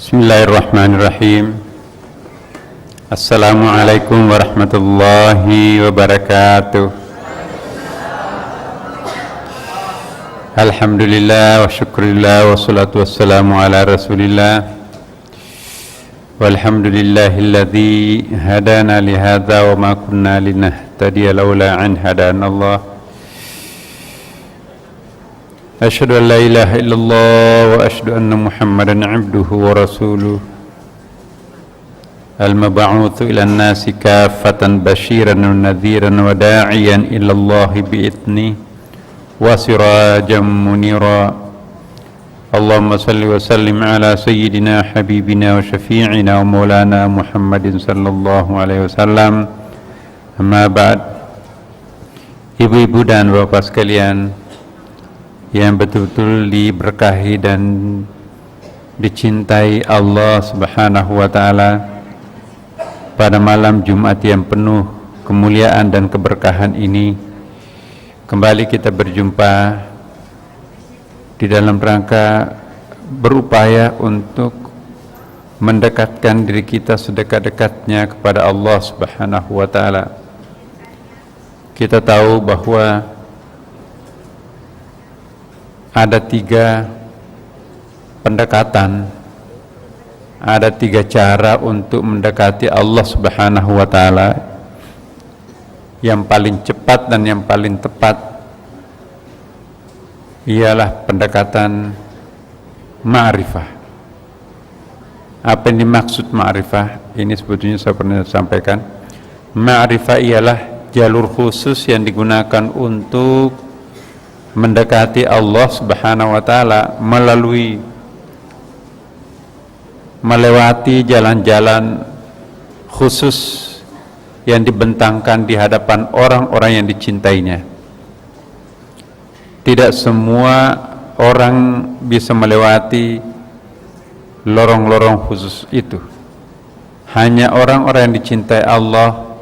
Bismillahirrahmanirrahim. Assalamualaikum warahmatullahi wabarakatuh. Alhamdulillah wa syukurillah wa salatu wassalamu ala rasulillah. Walhamdulillahilladzi hadana lihadza wa ma kunna linahtadiya laula an hadana Allah. Asyhadu an la ilaha illallah wa asyhadu anna Muhammadan abduhu wa rasuluh. Al-mab'utsu ila an-nasi kaffatan basyiran wa nadhiran wa da'iyan ila Allah bi'idzni wa sirajan munira. Allahumma salli wa sallim ala sayyidina habibina wa syafi'ina wa maulana Muhammadin sallallahu alaihi wasallam. Amma ba'd. Ibu-ibu dan bapak sekalian yang betul-betul diberkahi dan dicintai Allah Subhanahu wa taala, pada malam Jumat yang penuh kemuliaan dan keberkahan ini kembali kita berjumpa di dalam rangka berupaya untuk mendekatkan diri kita sedekat-dekatnya kepada Allah Subhanahu wa taala. Kita tahu bahwa ada 3 pendekatan, ada 3 cara untuk mendekati Allah Subhanahu wa taala. Yang paling cepat dan yang paling tepat ialah pendekatan ma'rifah. Apa yang dimaksud ma'rifah? Ini sebetulnya saya pernah sampaikan. Ma'rifah ialah jalur khusus yang digunakan untuk mendekati Allah Subhanahu wa taala melewati jalan-jalan khusus yang dibentangkan di hadapan orang-orang yang dicintainya. Tidak semua orang bisa melewati lorong-lorong khusus itu. Hanya orang-orang yang dicintai Allah,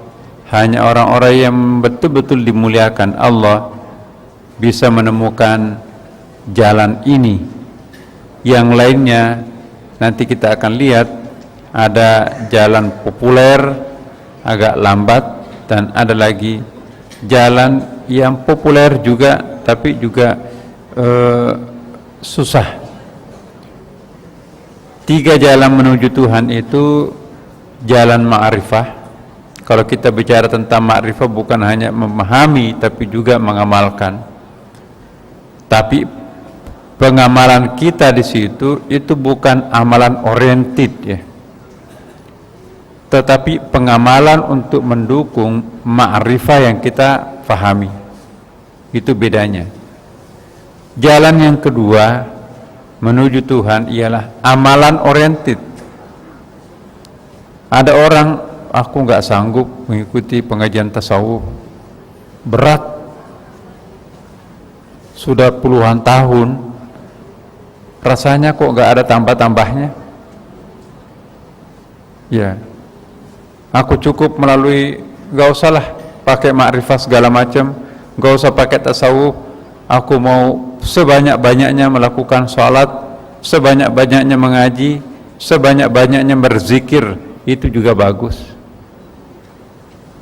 hanya orang-orang yang betul-betul dimuliakan Allah bisa menemukan jalan ini. Yang lainnya nanti kita akan lihat, ada jalan populer agak lambat, dan ada lagi jalan yang populer juga tapi juga susah. 3 jalan menuju Tuhan itu jalan ma'rifah. Kalau kita bicara tentang ma'rifah, bukan hanya memahami tapi juga mengamalkan. Tapi pengamalan kita di situ itu bukan amalan oriented ya, tetapi pengamalan untuk mendukung ma'rifah yang kita fahami. Itu bedanya. Jalan yang kedua menuju Tuhan ialah amalan oriented. Ada orang, aku nggak sanggup mengikuti pengajian tasawuf, berat, sudah puluhan tahun, rasanya kok nggak ada tambah-tambahnya. Ya, aku cukup melalui, nggak usahlah pakai ma'rifah segala macam, nggak usah pakai tasawuf. Aku mau sebanyak-banyaknya melakukan sholat, sebanyak-banyaknya mengaji, sebanyak-banyaknya berzikir. Itu juga bagus.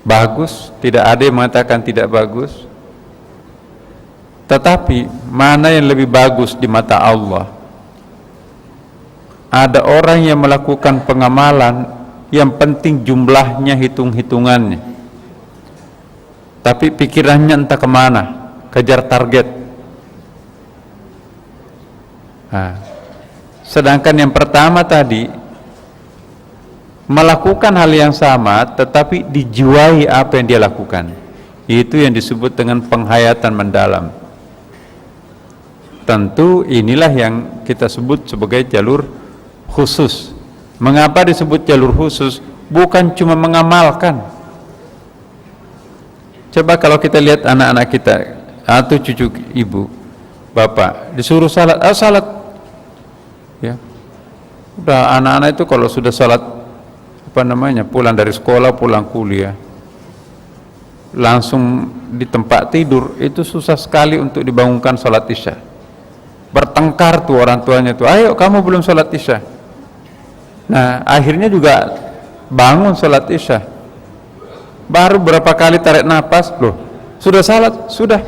Bagus, tidak ada yang mengatakan tidak bagus. Tetapi mana yang lebih bagus di mata Allah? Ada orang yang melakukan pengamalan, yang penting jumlahnya, hitung-hitungannya, tapi pikirannya entah kemana, kejar target. Sedangkan yang pertama tadi melakukan hal yang sama tetapi dijiwai apa yang dia lakukan. Itu yang disebut dengan penghayatan mendalam. Tentu inilah yang kita sebut sebagai jalur khusus. Mengapa disebut jalur khusus? Bukan cuma mengamalkan. Coba kalau kita lihat anak-anak kita atau cucu ibu, bapak disuruh salat, salat. Ya. Udah, anak-anak itu kalau sudah salat pulang dari sekolah, pulang kuliah, langsung di tempat tidur, itu susah sekali untuk dibangunkan salat isya. Bertengkar tuh orang tuanya tuh, ayo kamu belum salat isya. Nah, akhirnya juga bangun sholat isya. Baru berapa kali tarik nafas, loh, sudah salat, sudah.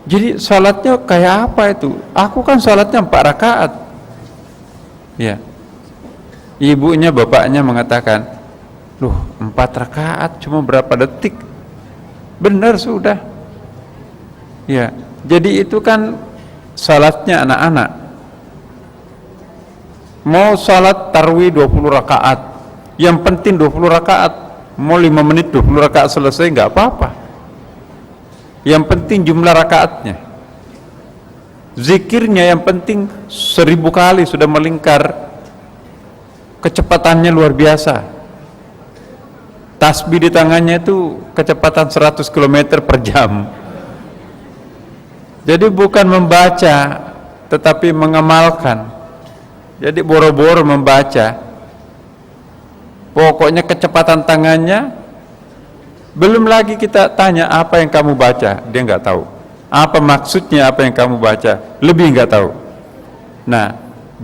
Jadi sholatnya kayak apa itu? Aku kan sholatnya 4 rakaat. Ya. Ibunya, bapaknya mengatakan, loh, 4 rakaat cuma berapa detik? Benar sudah. Ya. Jadi itu kan sholatnya anak-anak. Mau sholat tarwih 20 rakaat, yang penting 20 rakaat. Mau 5 menit 20 rakaat selesai nggak apa-apa. Yang penting jumlah rakaatnya. Zikirnya yang penting 1000 kali sudah melingkar. Kecepatannya luar biasa. Tasbih di tangannya itu kecepatan 100 km per jam. Jadi bukan membaca, tetapi mengamalkan. Jadi boro-boro membaca, pokoknya kecepatan tangannya. Belum lagi kita tanya apa yang kamu baca, dia nggak tahu. Apa maksudnya apa yang kamu baca, lebih nggak tahu. Nah,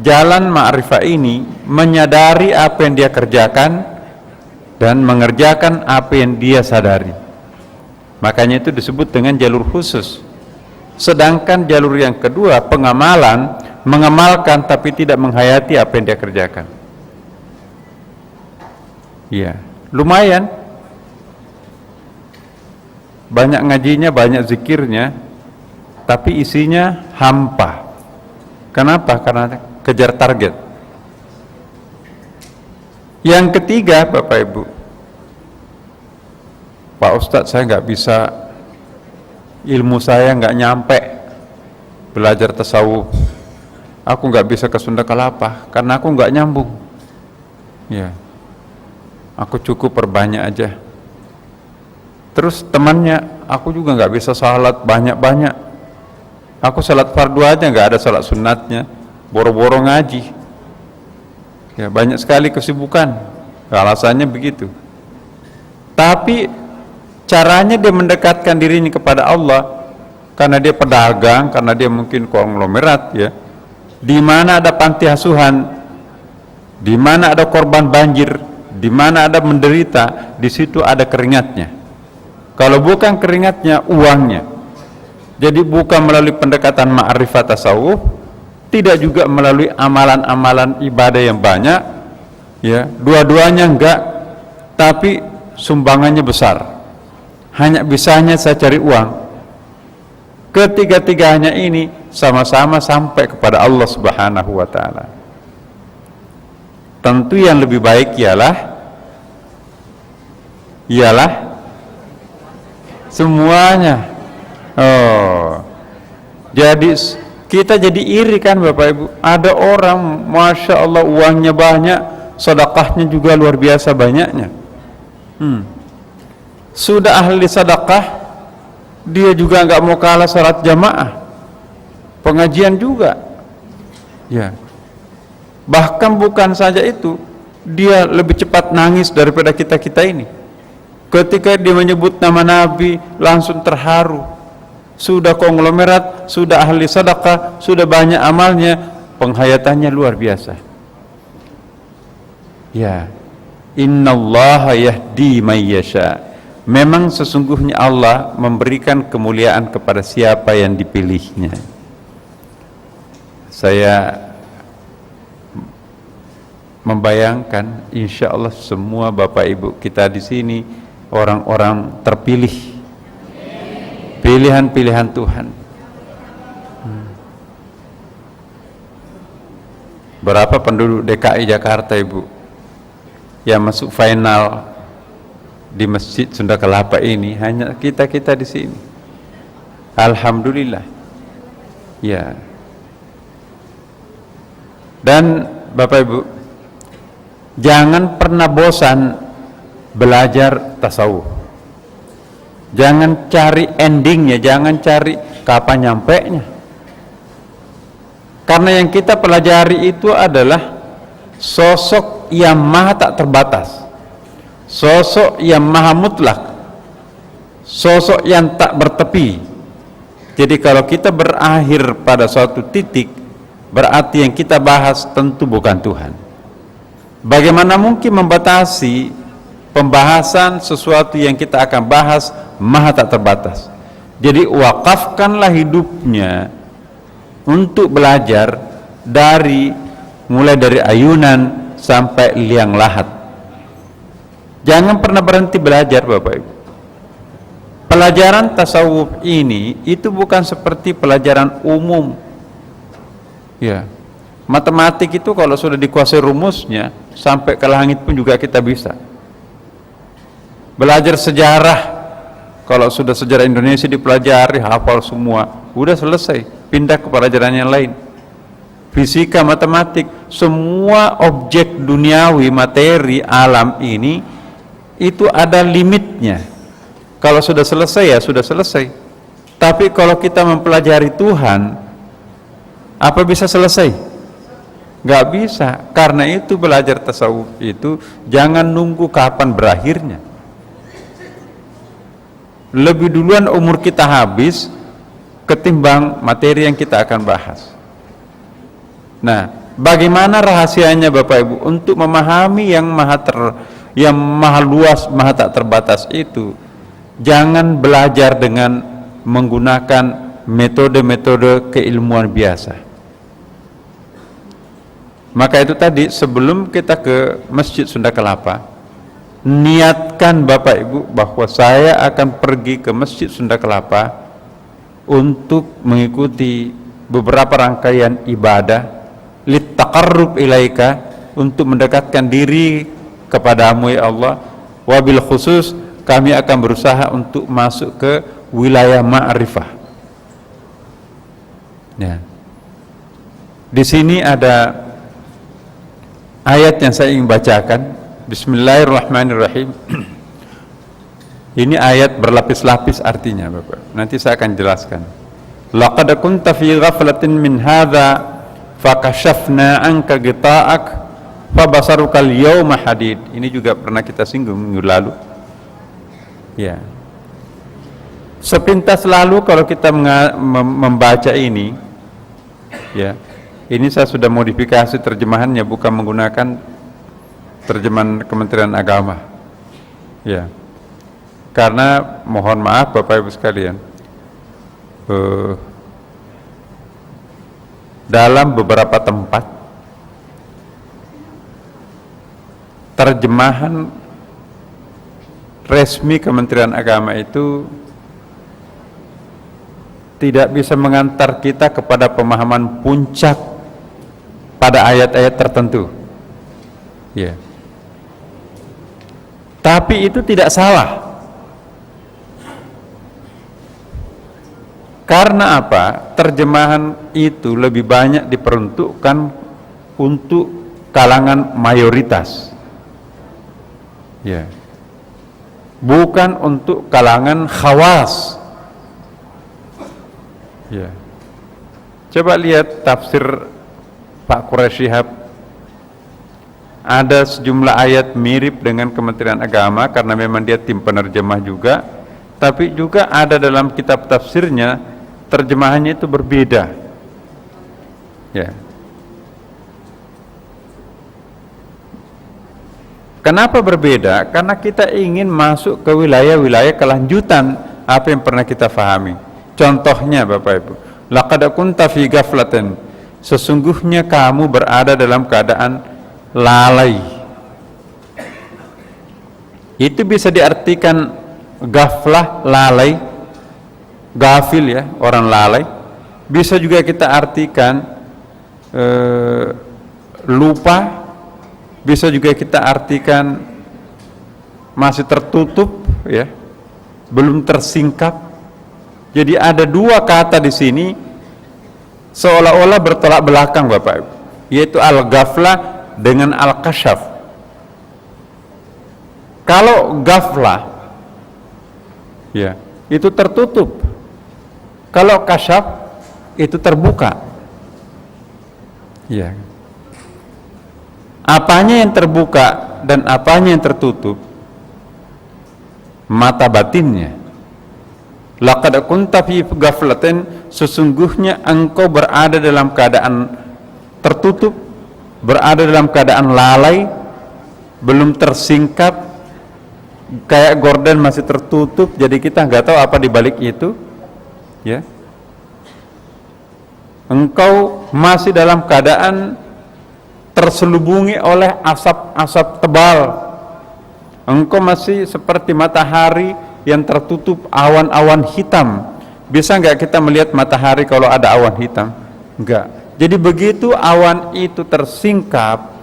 jalan ma'rifah ini menyadari apa yang dia kerjakan dan mengerjakan apa yang dia sadari. Makanya itu disebut dengan jalur khusus. Sedangkan jalur yang kedua, pengamalan, mengamalkan tapi tidak menghayati apa yang dia kerjakan. Iya, lumayan. Banyak ngajinya, banyak zikirnya, tapi isinya hampa. Kenapa? Karena kejar target. Yang ketiga, Bapak Ibu, Pak Ustadz, saya nggak bisa, ilmu saya nggak nyampe belajar tasawuf. Aku nggak bisa ke Sunda Kelapa karena aku nggak nyambung. Ya, aku cukup perbanyak aja. Terus temannya, aku juga nggak bisa salat banyak-banyak. Aku salat fardu aja nggak ada salat sunatnya. Boro-boro ngaji. Ya, banyak sekali kesibukan. Alasannya begitu. Tapi caranya dia mendekatkan dirinya kepada Allah karena dia pedagang, karena dia mungkin konglomerat, ya. Di mana ada panti asuhan, di mana ada korban banjir, di mana ada menderita, di situ ada keringatnya. Kalau bukan keringatnya, uangnya. Jadi bukan melalui pendekatan ma'rifat tasawuf, tidak juga melalui amalan-amalan ibadah yang banyak, ya. Dua-duanya enggak, tapi sumbangannya besar. Hanya bisanya saya cari uang. Ketiga-tiganya ini sama-sama sampai kepada Allah Subhanahu wa ta'ala. Tentu yang lebih baik ialah semuanya. Oh, jadi kita jadi iri kan Bapak Ibu. Ada orang, Masya Allah, uangnya banyak, sedekahnya juga luar biasa banyaknya. Sudah ahli sedekah, dia juga nggak mau kalah salat jamaah, pengajian juga, ya. Bahkan bukan saja itu, dia lebih cepat nangis daripada kita ini. Ketika dia menyebut nama Nabi, langsung terharu. Sudah konglomerat, sudah ahli sedekah, sudah banyak amalnya, penghayatannya luar biasa. Ya, innallaha yahdi may yasha. Memang sesungguhnya Allah memberikan kemuliaan kepada siapa yang dipilihnya. Saya membayangkan, insya Allah semua Bapak Ibu kita di sini orang-orang terpilih, pilihan-pilihan Tuhan. Berapa penduduk DKI Jakarta, Ibu, yang masuk final di Masjid Sunda Kelapa ini? Hanya kita di sini. Alhamdulillah. Ya. Dan Bapak Ibu, jangan pernah bosan belajar tasawuf. Jangan cari endingnya, jangan cari kapan nyampenya. Karena yang kita pelajari itu adalah sosok yang maha tak terbatas, sosok yang maha mutlak, sosok yang tak bertepi. Jadi kalau kita berakhir pada suatu titik, berarti yang kita bahas tentu bukan Tuhan. Bagaimana mungkin membatasi pembahasan sesuatu yang kita akan bahas maha tak terbatas. Jadi wakafkanlah hidupnya untuk belajar mulai dari ayunan sampai liang lahat. Jangan pernah berhenti belajar Bapak Ibu. Pelajaran tasawuf ini itu bukan seperti pelajaran umum. Ya. Matematik itu kalau sudah dikuasai rumusnya sampai ke langit pun juga kita bisa. Belajar sejarah, kalau sudah sejarah Indonesia dipelajari hafal semua, udah selesai, pindah ke pelajaran yang lain. Fisika, matematik, semua objek duniawi, materi, alam ini itu ada limitnya. Kalau sudah selesai ya sudah selesai. Tapi kalau kita mempelajari Tuhan, apa bisa selesai? Gak bisa. Karena itu belajar tasawuf itu jangan nunggu kapan berakhirnya. Lebih duluan umur kita habis ketimbang materi yang kita akan bahas. Nah, bagaimana rahasianya Bapak Ibu untuk memahami yang maha luas, maha tak terbatas itu? Jangan belajar dengan menggunakan metode-metode keilmuan biasa. Maka itu tadi sebelum kita ke Masjid Sunda Kelapa, niatkan Bapak Ibu bahwa saya akan pergi ke Masjid Sunda Kelapa untuk mengikuti beberapa rangkaian ibadah littaqarrub ilaika, untuk mendekatkan diri kepadamu ya Allah. Wabil khusus kami akan berusaha untuk masuk ke wilayah ma'rifah. Ya. Di sini ada ayat yang saya ingin bacakan. Bismillahirrahmanirrahim. Ini ayat berlapis-lapis artinya Bapak. Nanti saya akan jelaskan. Laqad kunta fi ghaflatin min hadza fakashafna anka ghita'ak fabasaruka al-yawma hadid. Ini juga pernah kita singgung minggu lalu. Ya. Sepintas lalu kalau kita membaca ini, ya, ini saya sudah modifikasi terjemahannya, bukan menggunakan terjemahan Kementerian Agama. Ya. Karena mohon maaf Bapak Ibu sekalian, dalam beberapa tempat terjemahan resmi Kementerian Agama itu tidak bisa mengantar kita kepada pemahaman puncak pada ayat-ayat tertentu. Ya. Tapi itu tidak salah. Karena apa? Terjemahan itu lebih banyak diperuntukkan untuk kalangan mayoritas. Ya. Bukan untuk kalangan khawas. Ya. Coba lihat tafsir Pak Quraisy Shihab. Ada sejumlah ayat mirip dengan Kementerian Agama karena memang dia tim penerjemah juga, tapi juga ada dalam kitab tafsirnya terjemahannya itu berbeda. Ya. Kenapa berbeda? Karena kita ingin masuk ke wilayah-wilayah kelanjutan apa yang pernah kita fahami. Contohnya Bapak Ibu, laqad kunta fi ghaflatin, sesungguhnya kamu berada dalam keadaan lalai. Itu bisa diartikan ghaflah, lalai, gafil ya, orang lalai. Bisa juga kita artikan lupa. Bisa juga kita artikan masih tertutup ya, belum tersingkap. Jadi ada dua kata di sini seolah-olah bertolak belakang Bapak Ibu, yaitu al-ghaflah dengan al-kasyaf. Kalau ghaflah ya, itu tertutup. Kalau kasyaf itu terbuka. Ya. Apanya yang terbuka dan apanya yang tertutup? Mata batinnya. Laqad kunta fi ghaflatin, sesungguhnya engkau berada dalam keadaan tertutup, berada dalam keadaan lalai, belum tersingkap, kayak gorden masih tertutup, jadi kita nggak tahu apa di balik itu, ya. Engkau masih dalam keadaan terselubungi oleh asap-asap tebal. Engkau masih seperti matahari yang tertutup awan-awan hitam. Bisa nggak kita melihat matahari kalau ada awan hitam? Enggak. Jadi begitu awan itu tersingkap,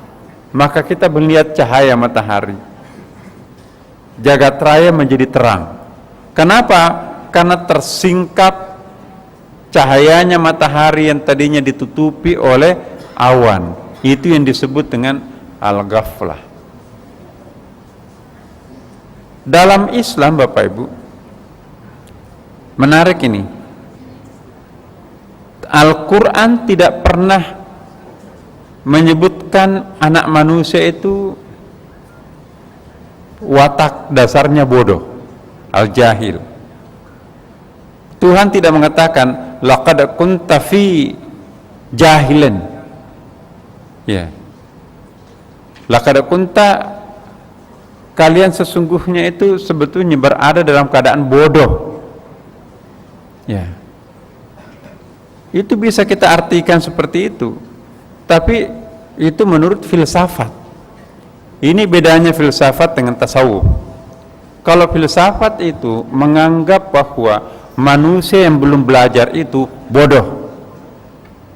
maka kita melihat cahaya matahari. Jagat raya menjadi terang. Kenapa? Karena tersingkap cahayanya matahari yang tadinya ditutupi oleh awan. Itu yang disebut dengan al-ghaflah. Dalam Islam, Bapak Ibu, menarik ini, Al-Quran tidak pernah menyebutkan anak manusia itu watak dasarnya bodoh, al-jahil. Tuhan tidak mengatakan laqad kunta fi jahilan, ya, laqad kunta, kalian sesungguhnya itu sebetulnya berada dalam keadaan bodoh, ya. Itu bisa kita artikan seperti itu, tapi itu menurut filsafat. Ini bedanya filsafat dengan tasawuf. Kalau filsafat itu menganggap bahwa manusia yang belum belajar itu bodoh.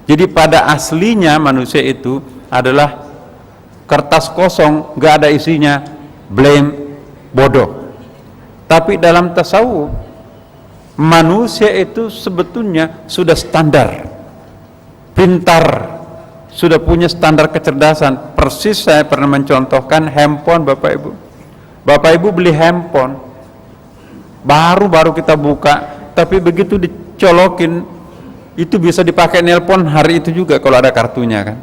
Jadi pada aslinya manusia itu adalah kertas kosong, gak ada isinya, blame, bodoh. Tapi dalam tasawuf, manusia itu sebetulnya sudah standar, pintar, sudah punya standar kecerdasan. Persis saya pernah mencontohkan handphone, Bapak Ibu. Bapak Ibu beli handphone, baru kita buka, tapi begitu dicolokin, itu bisa dipakai nelpon hari itu juga kalau ada kartunya, kan.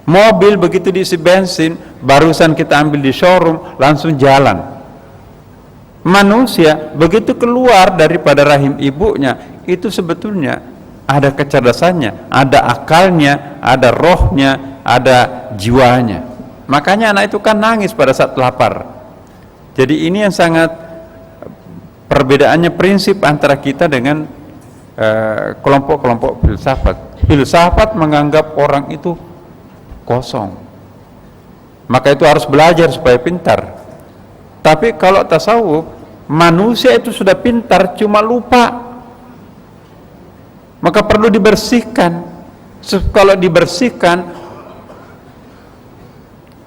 Mobil begitu diisi bensin, barusan kita ambil di showroom, langsung jalan. Manusia begitu keluar daripada rahim ibunya, itu sebetulnya ada kecerdasannya, ada akalnya, ada rohnya, ada jiwanya. Makanya anak itu kan nangis pada saat lapar. Jadi ini yang sangat perbedaannya prinsip antara kita dengan kelompok-kelompok filsafat. Filsafat menganggap orang itu kosong, maka itu harus belajar supaya pintar. Tapi kalau tasawuf, manusia itu sudah pintar, cuma lupa, maka perlu dibersihkan. Kalau dibersihkan,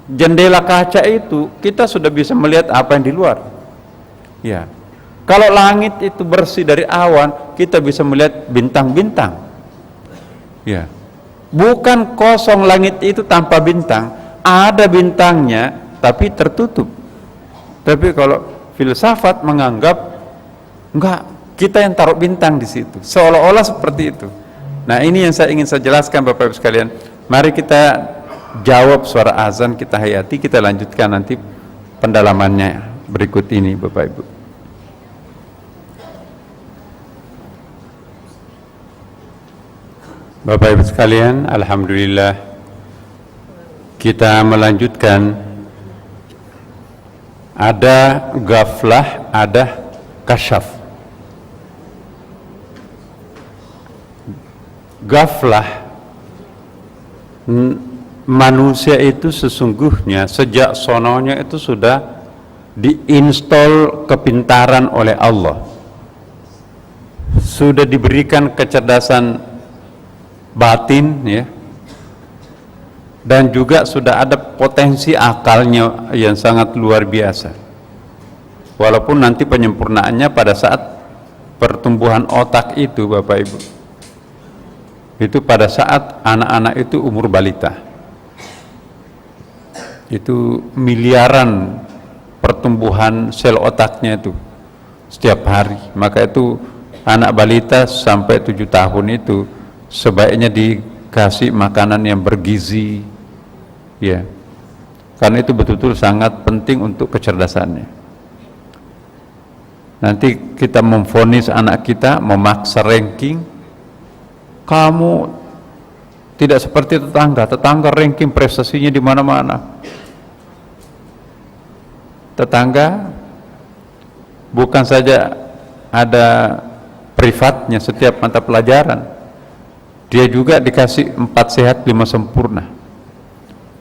jendela kaca itu kita sudah bisa melihat apa yang di luar, ya. Kalau langit itu bersih dari awan, kita bisa melihat bintang-bintang, ya. Bukan kosong langit itu tanpa bintang, ada bintangnya tapi tertutup. Tapi kalau filsafat menganggap enggak, kita yang taruh bintang di situ, seolah-olah seperti itu. Nah, ini yang ingin saya jelaskan, Bapak Ibu sekalian. Mari kita jawab suara azan, kita hayati, kita lanjutkan nanti pendalamannya berikut ini, Bapak Ibu. Bapak Ibu sekalian, alhamdulillah kita melanjutkan. Ada ghaflah, ada kasyaf. Ghaflah, manusia itu sesungguhnya sejak sononya itu sudah diinstal kepintaran oleh Allah, sudah diberikan kecerdasan batin, ya, dan juga sudah ada potensi akalnya yang sangat luar biasa. Walaupun nanti penyempurnaannya pada saat pertumbuhan otak itu, Bapak Ibu, itu pada saat anak-anak itu umur balita, itu miliaran pertumbuhan sel otaknya itu setiap hari. Maka itu anak balita sampai 7 tahun itu sebaiknya dikasih makanan yang bergizi, ya, karena itu betul-betul sangat penting untuk kecerdasannya. Nanti kita memvonis anak kita, memaksa ranking, kamu tidak seperti tetangga ranking prestasinya di mana-mana. tetangga bukan saja ada privatnya setiap mata pelajaran, dia juga dikasih 4 sehat 5 sempurna.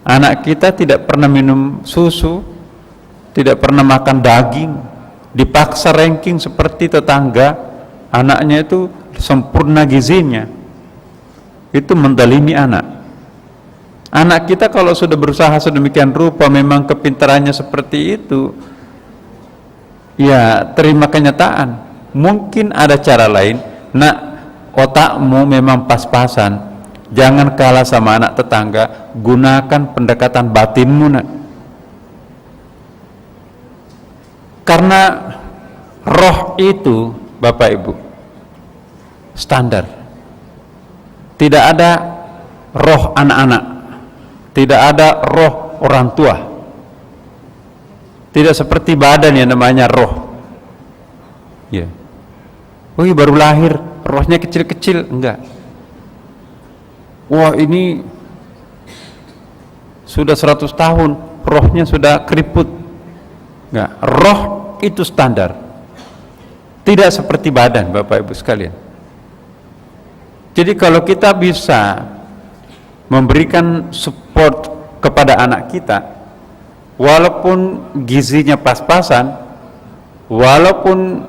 Anak kita tidak pernah minum susu, tidak pernah makan daging, dipaksa ranking seperti tetangga, anaknya itu sempurna gizinya. Itu mendalimi anak. Anak kita kalau sudah berusaha sedemikian rupa, memang kepintarannya seperti itu, ya terima kenyataan. Mungkin ada cara lain. Nak, otakmu memang pas-pasan, jangan kalah sama anak tetangga, gunakan pendekatan batinmu, nak. Karena roh itu, Bapak Ibu, standar. Tidak ada roh anak-anak, tidak ada roh orang tua. Tidak seperti badan yang namanya roh. Ya. Wih, baru lahir, rohnya kecil-kecil, enggak. Wah, ini sudah 100 tahun, rohnya sudah keriput. Enggak, roh itu standar. Tidak seperti badan, Bapak Ibu sekalian. Jadi kalau kita bisa memberikan support kepada anak kita, walaupun gizinya pas-pasan, walaupun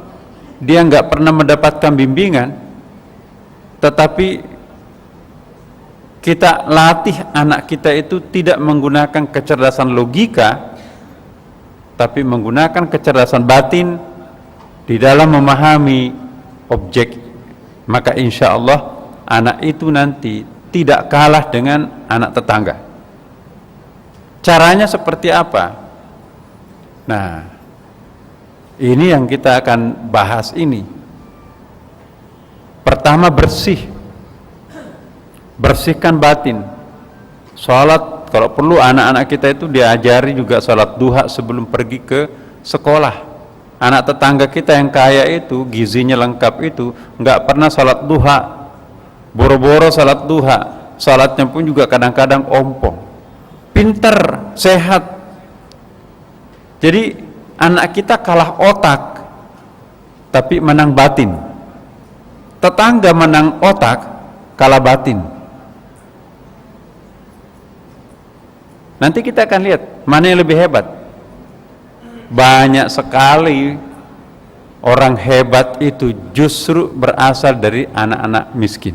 dia nggak pernah mendapatkan bimbingan, tetapi kita latih anak kita itu tidak menggunakan kecerdasan logika, tapi menggunakan kecerdasan batin di dalam memahami objek, maka insya Allah anak itu nanti tidak kalah dengan anak tetangga. Caranya seperti apa? Nah, ini yang kita akan bahas ini. Pertama, bersihkan batin. Salat, kalau perlu anak-anak kita itu diajari juga salat duha sebelum pergi ke sekolah. Anak tetangga kita yang kaya itu, gizinya lengkap itu, nggak pernah salat duha, boro-boro salat duha, salatnya pun juga kadang-kadang ompong. Pinter, sehat. Jadi anak kita kalah otak, tapi menang batin. Tetangga menang otak, kalah batin. Nanti kita akan lihat mana yang lebih hebat. Banyak sekali orang hebat itu justru berasal dari anak-anak miskin.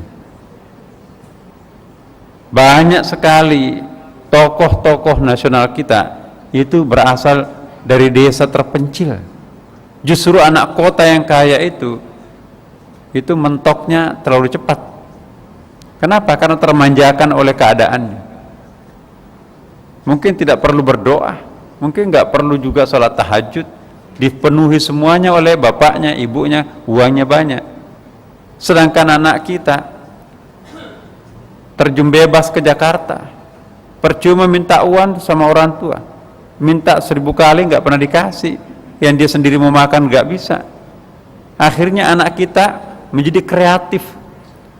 Banyak sekali tokoh-tokoh nasional kita itu berasal dari desa terpencil. Justru anak kota yang kaya itu mentoknya terlalu cepat. Kenapa? Karena termanjakan oleh keadaannya. Mungkin tidak perlu berdoa, mungkin nggak perlu juga salat tahajud, dipenuhi semuanya oleh bapaknya, ibunya, uangnya banyak. Sedangkan anak kita terjun bebas ke Jakarta, percuma minta uang sama orang tua, minta 1000 kali nggak pernah dikasih, yang dia sendiri mau makan nggak bisa. Akhirnya anak kita menjadi kreatif.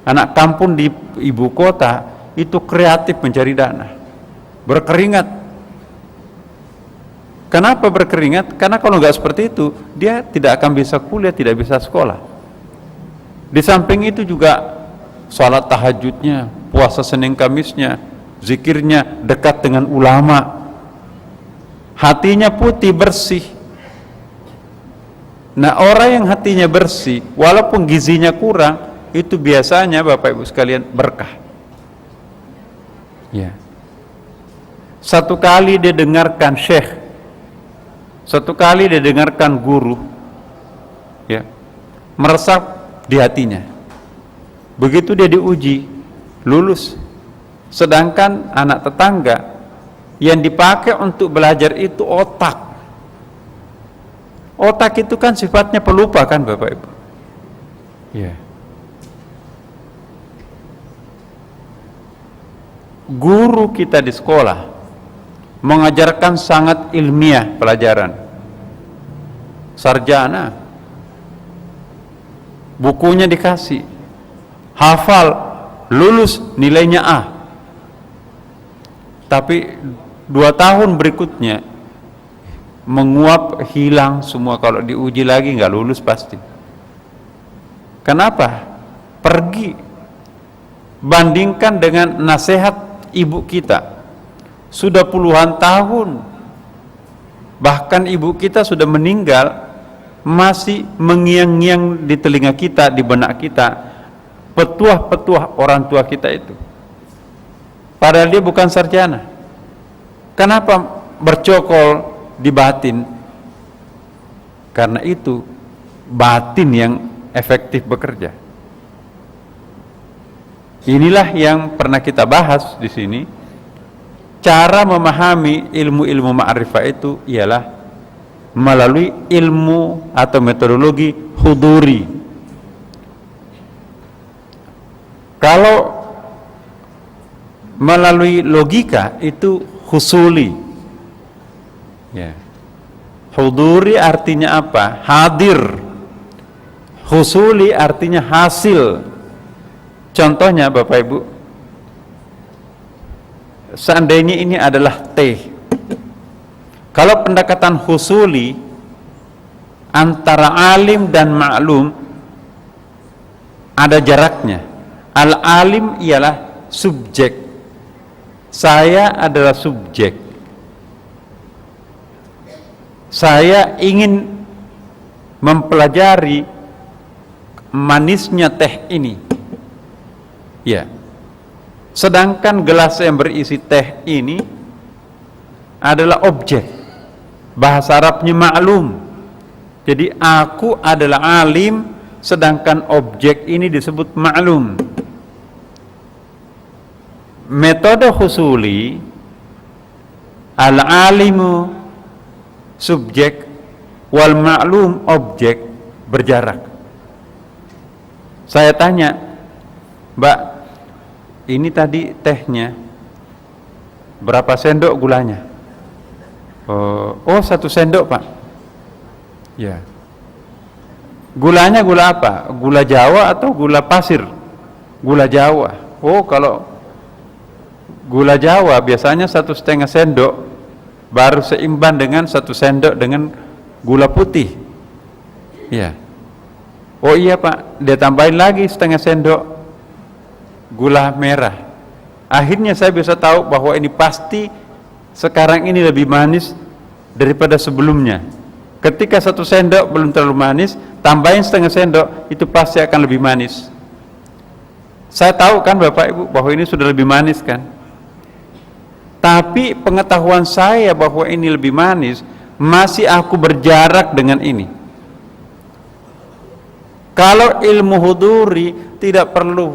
Anak kampung di ibu kota itu kreatif mencari dana, berkeringat. Kenapa berkeringat? Karena kalau nggak seperti itu, dia tidak akan bisa kuliah, tidak bisa sekolah. Di samping itu juga salat tahajudnya, puasa Senin Kamisnya, zikirnya, dekat dengan ulama, hatinya putih bersih. Nah, orang yang hatinya bersih, walaupun gizinya kurang, itu biasanya Bapak Ibu sekalian berkah. Ya. Satu kali dia dengarkan syekh, satu kali dia dengarkan guru, ya, meresap di hatinya. Begitu dia diuji, lulus. Sedangkan anak tetangga yang dipakai untuk belajar itu otak. Otak itu kan sifatnya pelupa kan Bapak Ibu. Ya. Guru kita di sekolah mengajarkan sangat ilmiah pelajaran, sarjana, bukunya dikasih, hafal, lulus, nilainya A. Tapi 2 tahun berikutnya menguap, hilang semua. Kalau diuji lagi nggak lulus pasti. Kenapa? Pergi. Bandingkan dengan nasihat ibu kita. Sudah puluhan tahun, bahkan ibu kita sudah meninggal, masih mengiang-ngiang di telinga kita, di benak kita, petuah-petuah orang tua kita itu. Padahal dia bukan sarjana. Kenapa bercokol di batin? Karena itu batin yang efektif bekerja. Inilah yang pernah kita bahas di sini. Cara memahami ilmu-ilmu ma'rifah itu ialah melalui ilmu atau metodologi huduri. Kalau melalui logika itu husuli. Ya. Huduri artinya apa? Hadir. Husuli artinya hasil. Contohnya Bapak Ibu, seandainya ini adalah teh. Kalau pendekatan husuli antara alim dan maklum ada jaraknya. Al-alim ialah subjek. Saya adalah subjek. Saya ingin mempelajari manisnya teh ini. Ya. Sedangkan gelas yang berisi teh ini adalah objek. Bahasa Arabnya maklum. Jadi aku adalah alim, sedangkan objek ini disebut maklum. Metode husuli, al-alimu subjek wal maklum objek berjarak. Saya tanya, Mbak, ini tadi tehnya berapa sendok gulanya? Oh 1 sendok Pak. Ya. Gulanya gula apa? Gula Jawa atau gula pasir? Gula Jawa. Oh, kalau gula Jawa biasanya 1,5 sendok baru seimbang dengan 1 sendok dengan gula putih. Ya. Oh iya Pak, dia tambahin lagi 1/2 sendok gula merah. Akhirnya saya bisa tahu bahwa ini pasti sekarang ini lebih manis daripada sebelumnya. Ketika 1 sendok belum terlalu manis, tambahin 1/2 sendok, itu pasti akan lebih manis. Saya tahu kan Bapak Ibu bahwa ini sudah lebih manis kan. Tapi pengetahuan saya bahwa ini lebih manis, masih aku berjarak dengan ini. Kalau ilmu huduri tidak perlu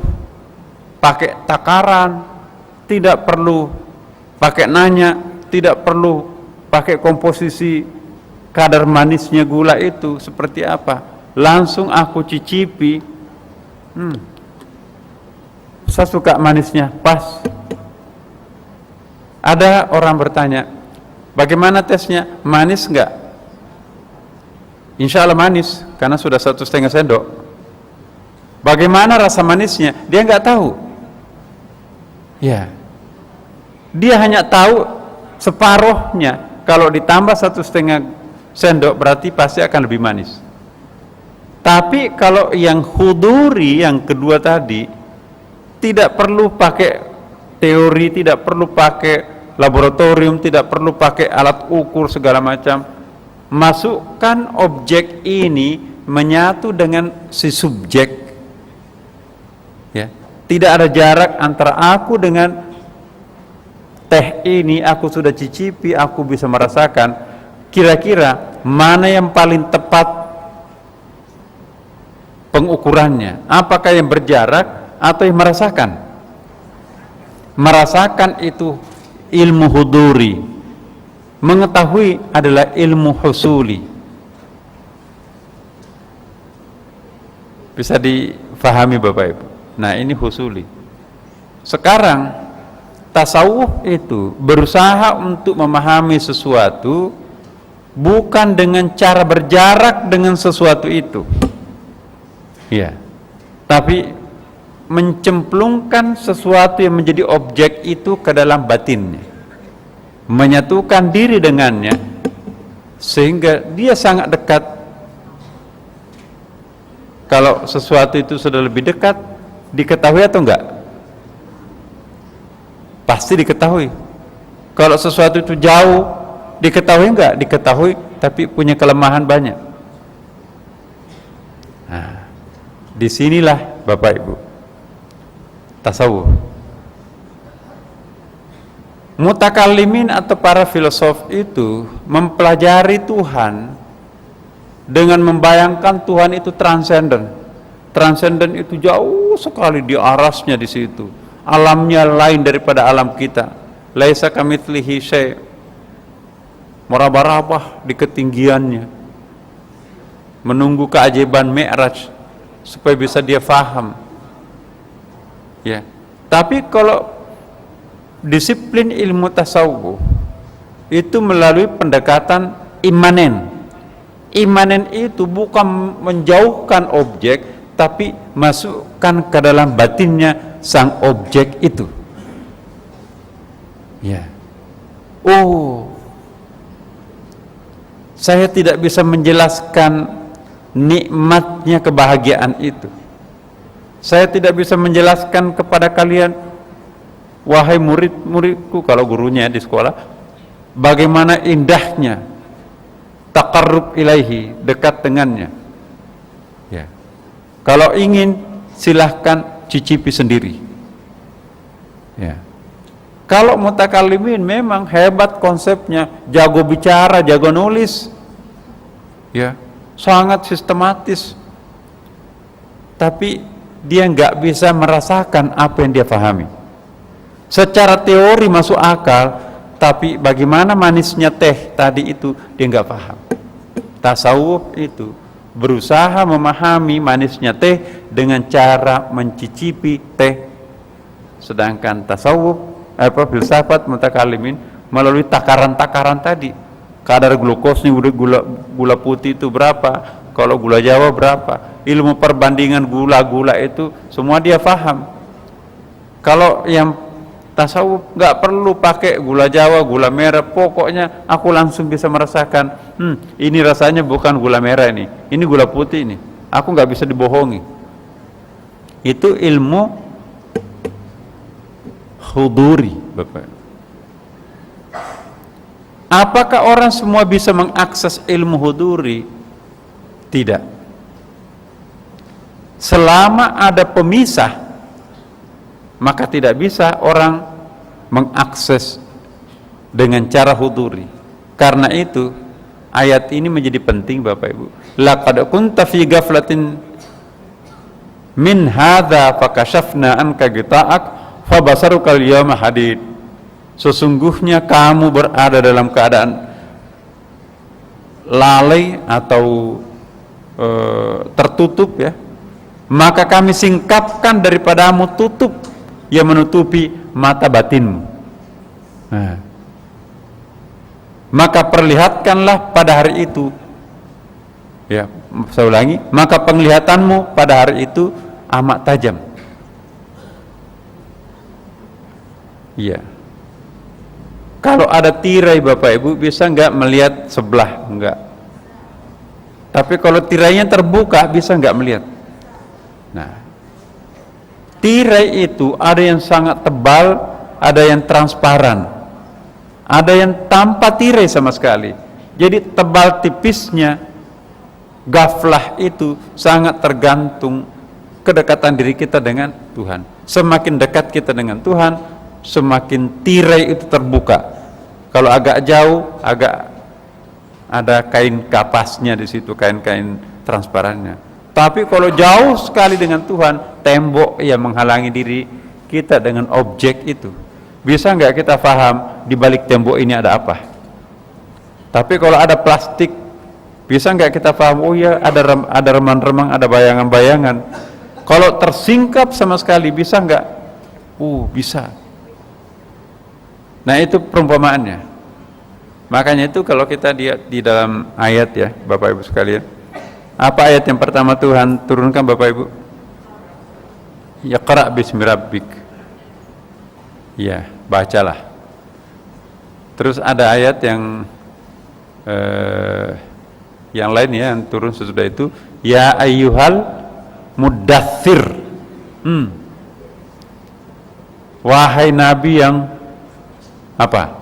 pakai takaran, tidak perlu pakai nanya, tidak perlu pakai komposisi kadar manisnya gula itu seperti apa. Langsung aku cicipi, saya suka manisnya, pas. Ada orang bertanya, bagaimana tesnya? Manis enggak? Insya Allah manis, karena sudah 1,5 sendok. Bagaimana rasa manisnya? Dia enggak tahu. Ya, dia hanya tahu separuhnya. Kalau ditambah 1,5 sendok berarti pasti akan lebih manis. Tapi kalau yang huduri, yang kedua tadi, tidak perlu pakai teori, tidak perlu pakai laboratorium, tidak perlu pakai alat ukur segala macam. Masukkan objek ini menyatu dengan si subjek. Ya, tidak ada jarak antara aku dengan teh ini. Aku sudah cicipi, aku bisa merasakan. Kira-kira mana yang paling tepat pengukurannya? Apakah yang berjarak atau yang merasakan? Merasakan itu ilmu huduri, mengetahui adalah ilmu husuli. Bisa difahami Bapak Ibu? Nah, ini husuli. Sekarang tasawuf itu berusaha untuk memahami sesuatu bukan dengan cara berjarak dengan sesuatu itu, ya, tapi mencemplungkan sesuatu yang menjadi objek itu ke dalam batinnya, menyatukan diri dengannya, sehingga dia sangat dekat. Kalau sesuatu itu sudah lebih dekat, diketahui atau enggak? Pasti diketahui. Kalau sesuatu itu jauh, diketahui enggak? Diketahui, tapi punya kelemahan banyak. Nah, disinilah Bapak Ibu tasawuf. Mutakallimin atau para filosof itu mempelajari Tuhan dengan membayangkan Tuhan itu transenden. Transenden itu jauh sekali di arasnya di situ. Alamnya lain daripada alam kita. Laisa kamitslihi syai'. Meraba-raba di ketinggiannya. Menunggu keajaiban Mi'raj supaya bisa dia faham. Ya. Tapi kalau disiplin ilmu tasawuf itu melalui pendekatan imanen. Imanen itu bukan menjauhkan objek, tapi masukkan ke dalam batinnya sang objek itu. Ya. Oh, saya tidak bisa menjelaskan nikmatnya kebahagiaan itu. Saya tidak bisa menjelaskan kepada kalian, wahai murid-muridku, kalau gurunya di sekolah, bagaimana indahnya taqarrub ilaihi, dekat dengannya. Ya. Kalau ingin silahkan cicipi sendiri. Ya. Kalau mutakallimin memang hebat konsepnya, jago bicara, jago nulis. Ya, sangat sistematis. Tapi dia nggak bisa merasakan apa yang dia pahami. Secara teori masuk akal, tapi bagaimana manisnya teh tadi itu dia nggak paham. Tasawuf itu berusaha memahami manisnya teh dengan cara mencicipi teh. Sedangkan tasawuf filsafat mutakallimin melalui takaran-takaran tadi. Kadar glukosnya gula putih itu berapa, kalau gula Jawa berapa, ilmu perbandingan gula-gula itu semua dia paham. Kalau yang tasawuf nggak perlu pakai gula Jawa, gula merah, pokoknya aku langsung bisa merasakan, ini rasanya bukan gula merah ini gula putih ini. Aku nggak bisa dibohongi. Itu ilmu huduri, Bapak. Apakah orang semua bisa mengakses ilmu huduri? Tidak. Selama ada pemisah, maka tidak bisa orang mengakses dengan cara huduri. Karena itu ayat ini menjadi penting Bapak Ibu. Laqad kunta fi ghaflatin min hadza fakashafna anka ghita'ak fabasaruka al-yawma hadid. Sesungguhnya kamu berada dalam keadaan lalai atau tertutup, ya, maka kami singkapkan daripadamu tutup yang menutupi mata batinmu. Nah, maka perlihatkanlah pada hari itu, ya, saya ulangi, maka penglihatanmu pada hari itu amat tajam. Iya. Kalau ada tirai Bapak Ibu bisa enggak melihat sebelah? Enggak. Tapi kalau tirainya terbuka bisa enggak melihat? Nah, tirai itu ada yang sangat tebal, ada yang transparan, ada yang tanpa tirai sama sekali. Jadi tebal tipisnya ghaflah itu sangat tergantung kedekatan diri kita dengan Tuhan. Semakin dekat kita dengan Tuhan, semakin tirai itu terbuka. Kalau agak jauh, agak ada kain kapasnya di situ, kain-kain transparannya. Tapi kalau jauh sekali dengan Tuhan, tembok yang menghalangi diri kita dengan objek itu. Bisa nggak kita paham di balik tembok ini ada apa? Tapi kalau ada plastik, bisa nggak kita paham? Oh ya, ada remang-remang, ada bayangan-bayangan. Kalau tersingkap sama sekali, bisa nggak? Bisa. Nah, itu perumpamaannya. Makanya itu kalau kita lihat di dalam ayat, ya Bapak Ibu sekalian, apa ayat yang pertama Tuhan turunkan Bapak Ibu? Yaqra' bismi rabbik. Ya, bacalah. Terus ada ayat yang Yang lain ya yang turun sesudah itu, ya ayyuhal muddathir. Wahai Nabi yang apa?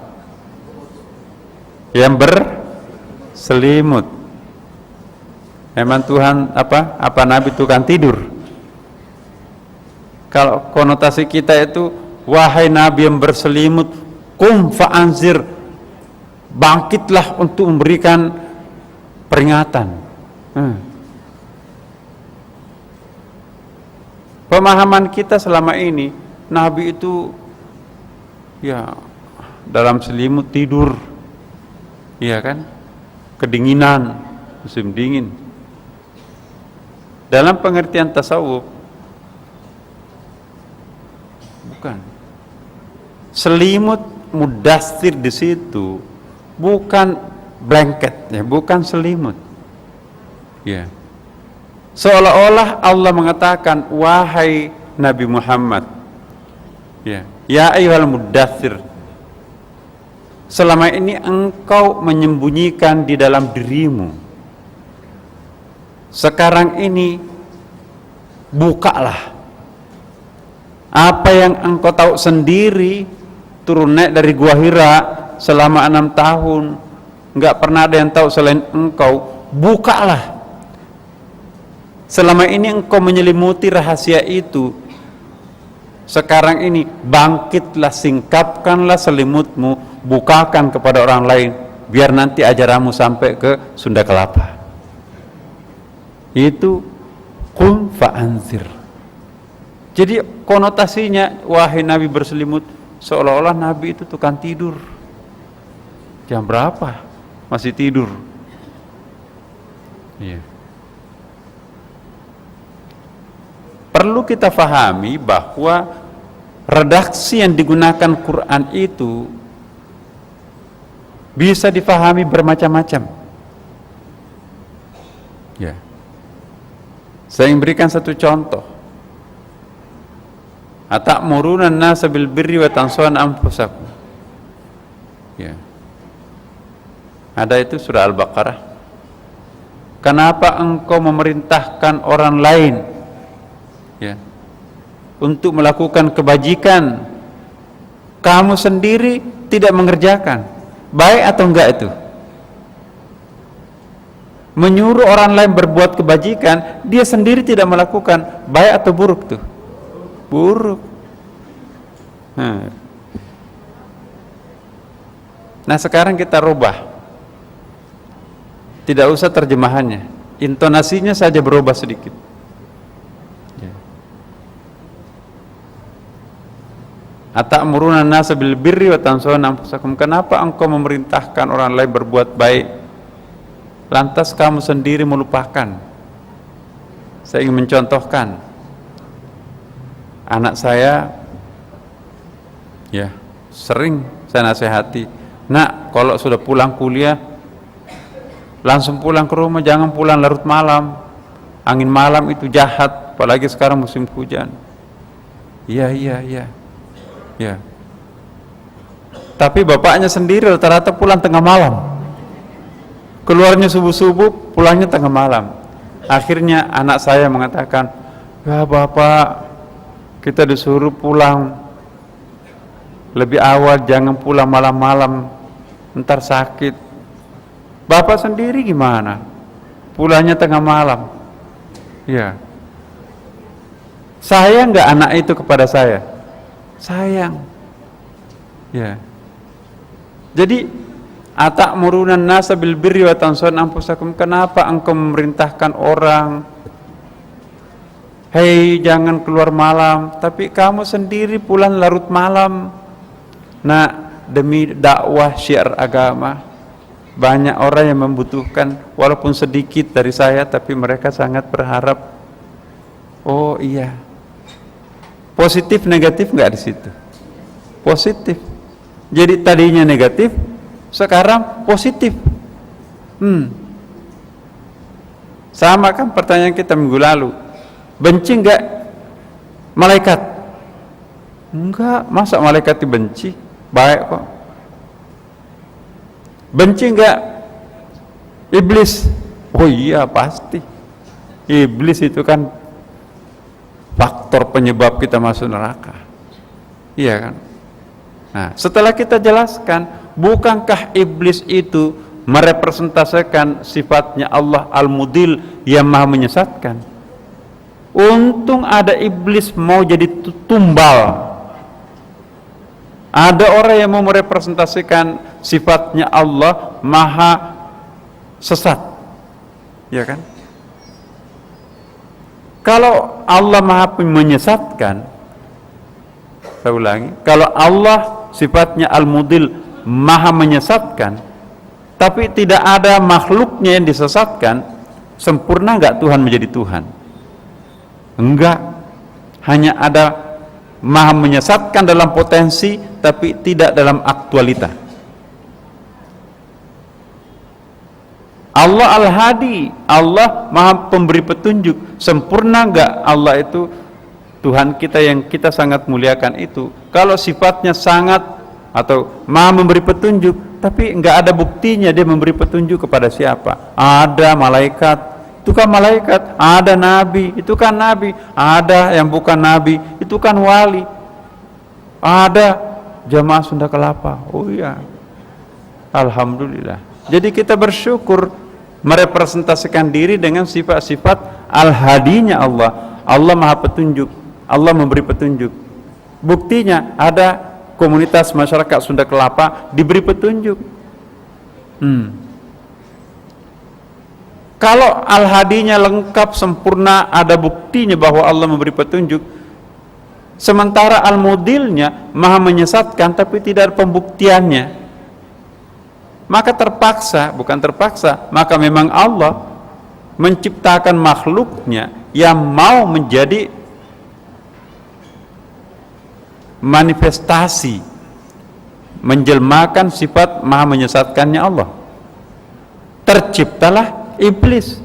Yang berselimut. Emang Tuhan apa Nabi tukang tidur? Kalau konotasi kita itu, wahai Nabi yang berselimut, kum fa'anzir, bangkitlah untuk memberikan peringatan. Pemahaman kita selama ini, Nabi itu ya dalam selimut tidur, iya kan? Kedinginan, musim dingin. Dalam pengertian tasawuf, bukan. Selimut mudaththir di situ bukan blanket, ya, bukan selimut. Ya. Seolah-olah Allah mengatakan, wahai Nabi Muhammad, ya ayyuhal mudaththir, selama ini engkau menyembunyikan di dalam dirimu. Sekarang ini bukalah. Apa yang engkau tahu sendiri, turun naik dari Gua Hira selama 6 tahun, nggak pernah ada yang tahu selain engkau, bukalah. Selama ini engkau menyelimuti rahasia itu, sekarang ini bangkitlah, singkapkanlah selimutmu, bukakan kepada orang lain, biar nanti ajaranmu sampai ke Sunda Kelapa. Itu qum fa'anzir. Jadi konotasinya, wahai Nabi berselimut, seolah-olah Nabi itu tukang tidur. Jam berapa? Masih tidur. Iya. Perlu kita fahami bahwa redaksi yang digunakan Quran itu bisa difahami bermacam-macam. Ya. Saya ingin berikan satu contoh. Atamuruna an-nasa bil birri wa tansawna anfusakum. Ya. Ada itu surah Al-Baqarah. Kenapa engkau memerintahkan orang lain, ya, untuk melakukan kebajikan, kamu sendiri tidak mengerjakan? Baik atau enggak itu? Menyuruh orang lain berbuat kebajikan, dia sendiri tidak melakukan, baik atau buruk tuh? Buruk. Nah sekarang kita rubah, tidak usah terjemahannya, intonasinya saja berubah sedikit. Atamuruna an-nasa bil birri wa tansawna anfusakum. Kenapa engkau memerintahkan orang lain berbuat baik, lantas kamu sendiri melupakan? Saya ingin mencontohkan. Anak saya, ya, sering saya nasihati, nak, kalau sudah pulang kuliah, langsung pulang ke rumah, jangan pulang larut malam. Angin malam itu jahat, apalagi sekarang musim hujan. Iya. Ya. Tapi bapaknya sendiri rata-rata pulang tengah malam. Keluarnya subuh-subuh, pulangnya tengah malam. Akhirnya anak saya mengatakan, ya bapak, kita disuruh pulang lebih awal, jangan pulang malam-malam, ntar sakit. Bapak sendiri gimana? Pulangnya tengah malam. Ya. Sayang nggak anak itu kepada saya? Sayang. Ya. Jadi atamuruna an-nasa bil birri wa tansawna anfusakum. Kenapa engkau memerintahkan orang, hei jangan keluar malam, tapi kamu sendiri pulang larut malam? Nah, demi dakwah syiar agama, banyak orang yang membutuhkan, walaupun sedikit dari saya, tapi mereka sangat berharap. Oh iya. Positif negatif nggak di situ? Positif. Jadi tadinya negatif, sekarang positif. Sama kan pertanyaan kita minggu lalu. Benci nggak malaikat? Enggak. Masa malaikat dibenci? Baik kok. Benci nggak iblis? Oh iya pasti. Iblis itu kan faktor penyebab kita masuk neraka. Iya kan? Nah, setelah kita jelaskan, bukankah iblis itu merepresentasikan sifatnya Allah Al-Mudil yang maha menyesatkan? Untung ada iblis mau jadi tumbal. Ada orang yang mau merepresentasikan sifatnya Allah maha sesat, ya kan? Kalau Allah maha menyesatkan, saya ulangi, kalau Allah sifatnya Al-Mudil maha menyesatkan, tapi tidak ada makhluknya yang disesatkan, sempurna enggak Tuhan menjadi Tuhan? Enggak. Hanya ada maha menyesatkan dalam potensi, tapi tidak dalam aktualita. Allah Al-Hadi, Allah maha pemberi petunjuk. Sempurna enggak Allah itu Tuhan kita yang kita sangat muliakan itu? Kalau sifatnya sangat atau maha memberi petunjuk, tapi enggak ada buktinya dia memberi petunjuk kepada siapa? Ada malaikat, itu kan malaikat. Ada nabi, itu kan nabi. Ada yang bukan nabi, itu kan wali. Ada jamaah Sunda Kelapa. Oh iya, alhamdulillah. Jadi kita bersyukur merepresentasikan diri dengan sifat-sifat Al-Hadinya Allah. Allah maha petunjuk, Allah memberi petunjuk. Buktinya ada komunitas masyarakat Sunda Kelapa diberi petunjuk. Kalau Al-Hadinya lengkap sempurna, ada buktinya bahwa Allah memberi petunjuk, sementara Al-Mudilnya maha menyesatkan tapi tidak ada pembuktiannya, maka terpaksa, bukan terpaksa, maka memang Allah menciptakan makhluknya yang mau menjadi manifestasi menjelmakan sifat maha menyesatkannya Allah. Terciptalah iblis.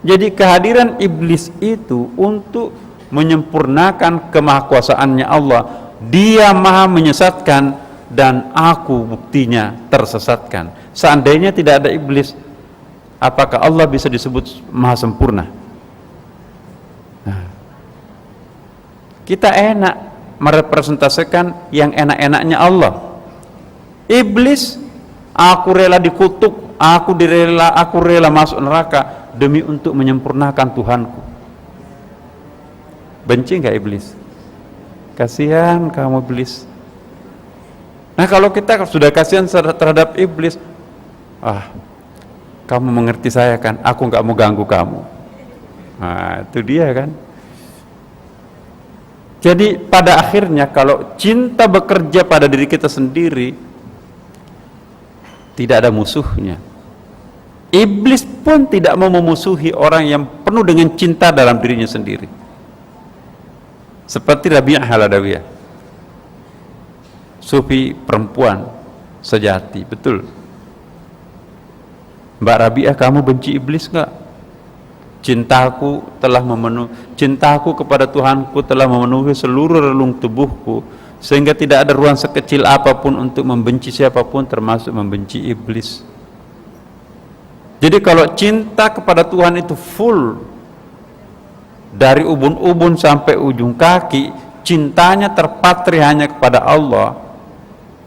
Jadi kehadiran iblis itu untuk menyempurnakan kemahakuasaannya Allah. Dia maha menyesatkan dan aku buktinya tersesatkan. Seandainya tidak ada iblis, apakah Allah bisa disebut maha sempurna? Nah, kita enak merepresentasikan yang enak-enaknya Allah. Iblis, aku rela dikutuk, aku rela masuk neraka demi untuk menyempurnakan Tuhanku. Benci nggak iblis? Kasihan kamu iblis. Nah, kalau kita sudah kasihan terhadap iblis, kamu mengerti saya kan, aku nggak mau ganggu kamu. Nah, itu dia kan. Jadi pada akhirnya kalau cinta bekerja pada diri kita sendiri, tidak ada musuhnya. Iblis pun tidak mau memusuhi orang yang penuh dengan cinta dalam dirinya sendiri. Seperti Rabi'ah Al-Adawiyah, sufi perempuan sejati, betul. Mbak Rabi'ah, kamu benci iblis enggak? Cintaku kepada Tuhanku telah memenuhi seluruh relung tubuhku, sehingga tidak ada ruang sekecil apapun untuk membenci siapapun, termasuk membenci iblis. Jadi kalau cinta kepada Tuhan itu full, dari ubun-ubun sampai ujung kaki, cintanya terpatri hanya kepada Allah,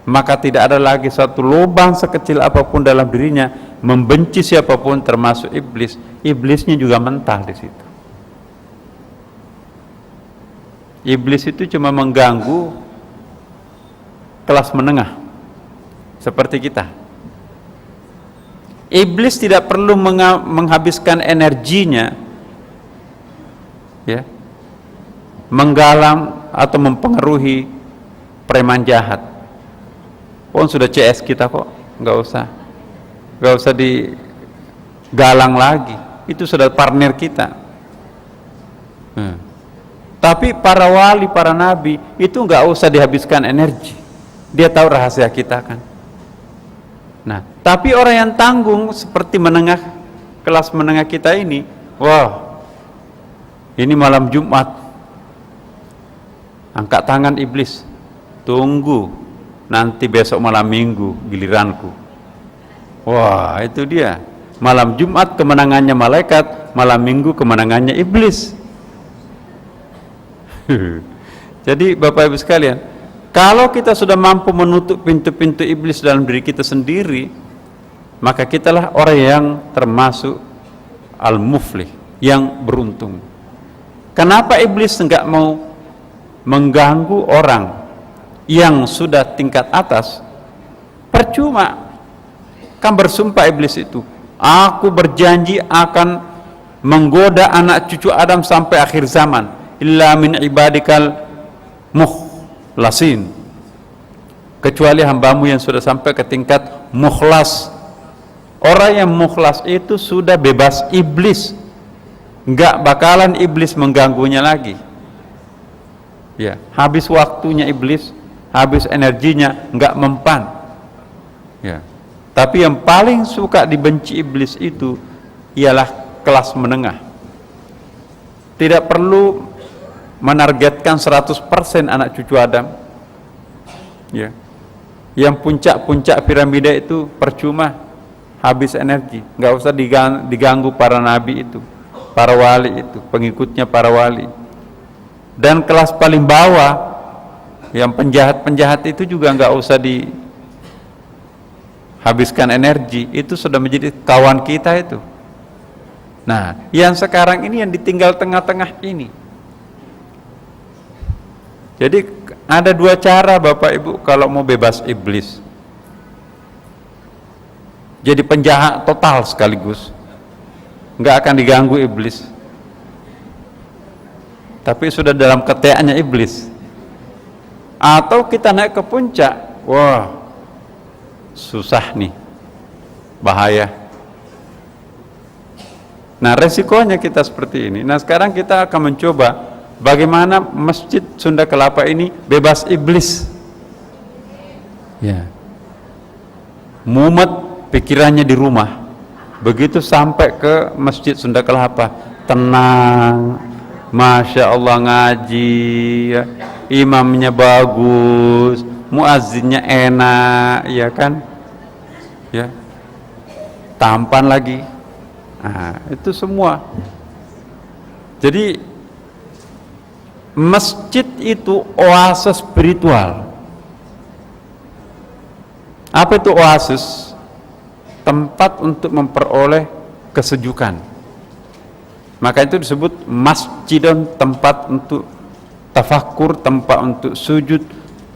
maka tidak ada lagi satu lubang sekecil apapun dalam dirinya membenci siapapun, termasuk iblis. Iblisnya juga mental di situ. Iblis itu cuma mengganggu kelas menengah seperti kita. Iblis tidak perlu menghabiskan energinya ya, menggalang atau mempengaruhi preman jahat. Sudah CS kita kok, nggak usah digalang lagi, itu sudah partner kita. Tapi para wali, para nabi itu nggak usah dihabiskan energi, dia tahu rahasia kita kan. Nah, tapi orang yang tanggung seperti kelas menengah kita ini, ini malam Jumat, angkat tangan iblis, tunggu nanti besok malam Minggu giliranku. Itu dia. Malam Jumat kemenangannya malaikat, malam Minggu kemenangannya iblis. Jadi Bapak Ibu sekalian, kalau kita sudah mampu menutup pintu-pintu iblis dalam diri kita sendiri, maka kitalah orang yang termasuk al-muflih, yang beruntung. Kenapa iblis enggak mau mengganggu orang yang sudah tingkat atas? Percuma. Kan bersumpah iblis itu, aku berjanji akan menggoda anak cucu Adam sampai akhir zaman, illa min ibadikal mukhlasin, kecuali hambamu yang sudah sampai ke tingkat mukhlas. Orang yang mukhlas itu sudah bebas iblis, nggak bakalan iblis mengganggunya lagi. Ya, habis waktunya iblis, habis energinya, nggak mempan. Ya, tapi yang paling suka dibenci iblis itu ialah kelas menengah. Tidak perlu menargetkan 100% anak cucu Adam. Ya, yang puncak-puncak piramida itu percuma, habis energi. Nggak usah diganggu para nabi itu, para wali itu, pengikutnya para wali. Dan kelas paling bawah, yang penjahat-penjahat itu juga nggak usah dihabiskan energi, itu sudah menjadi kawan kita itu. Nah, yang sekarang ini yang ditinggal tengah-tengah ini. Jadi ada dua cara Bapak Ibu kalau mau bebas iblis. Jadi penjahat total sekaligus, nggak akan diganggu iblis, tapi sudah dalam ketiaknya iblis. Atau kita naik ke puncak, wah susah nih, bahaya. Nah resikonya kita seperti ini. Nah sekarang kita akan mencoba bagaimana Masjid Sunda Kelapa ini bebas iblis. Ya, mumet pikirannya di rumah, begitu sampai ke Masjid Sunda Kelapa tenang, Masya Allah ngaji ya, imamnya bagus, muazzinnya enak, ya kan, ya, tampan lagi. Nah, itu semua. Jadi masjid itu oasis spiritual. Apa itu oasis? Tempat untuk memperoleh kesejukan. Maka itu disebut masjidun, tempat untuk tafakur, tempat untuk sujud,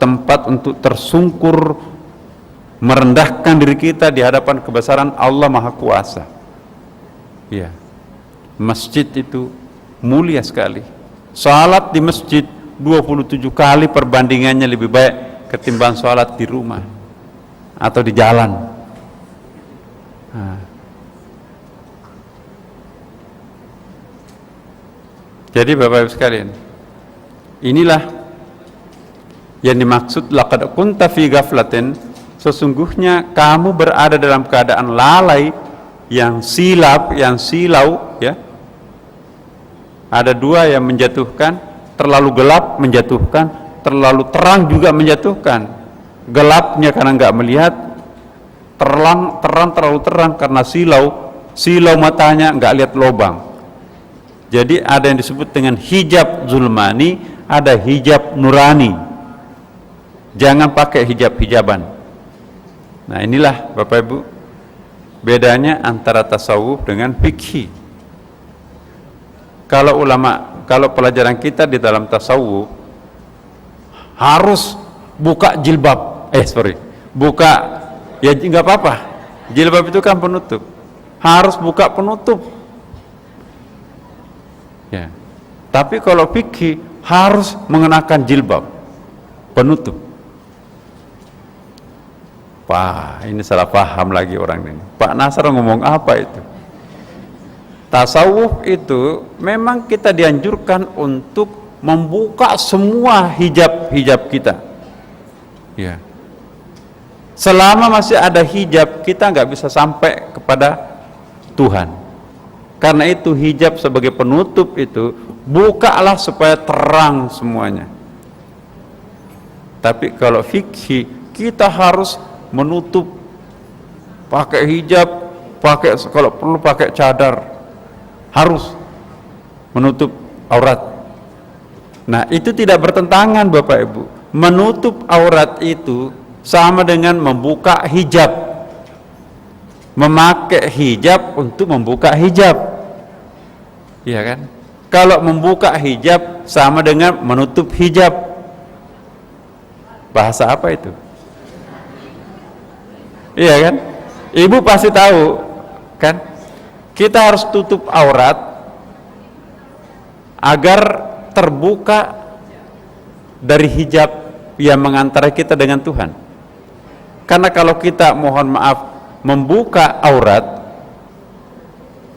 tempat untuk tersungkur, merendahkan diri kita di hadapan kebesaran Allah Maha Kuasa. Ya, masjid itu mulia sekali. Salat di masjid 27 kali perbandingannya lebih baik ketimbang salat di rumah atau di jalan. Nah. Jadi Bapak Ibu sekalian, inilah yang dimaksud laqad kunta fi ghaflatin, sesungguhnya kamu berada dalam keadaan lalai, yang silap, yang silau, ya. Ada dua yang menjatuhkan, terlalu gelap menjatuhkan, terlalu terang juga menjatuhkan. Gelapnya karena enggak melihat, terang terlalu terang karena silau matanya enggak lihat lubang. Jadi ada yang disebut dengan hijab zulmani, ada hijab nurani. Jangan pakai hijab-hijaban. Nah inilah Bapak Ibu bedanya antara tasawuf dengan fikih. Kalau pelajaran kita di dalam tasawuf harus buka jilbab, ya nggak apa-apa. Jilbab itu kan penutup, harus buka penutup. Ya. Tapi kalau fikih harus mengenakan jilbab penutup. Wah, ini salah paham lagi orang ini. Pak Nasr ngomong apa itu? Tasawuf itu memang kita dianjurkan untuk membuka semua hijab kita. Ya. Selama masih ada hijab, kita nggak bisa sampai kepada Tuhan. Karena itu hijab sebagai penutup itu bukalah supaya terang semuanya. Tapi kalau fikih kita harus menutup, pakai hijab kalau perlu pakai cadar, harus menutup aurat. Nah, itu tidak bertentangan Bapak Ibu. Menutup aurat itu sama dengan membuka hijab, memakai hijab untuk membuka hijab, iya kan? Kalau membuka hijab sama dengan menutup hijab. Bahasa apa itu? Iya kan? Ibu pasti tahu kan? Kita harus tutup aurat agar terbuka dari hijab yang mengantar kita dengan Tuhan. Karena kalau kita, mohon maaf, membuka aurat,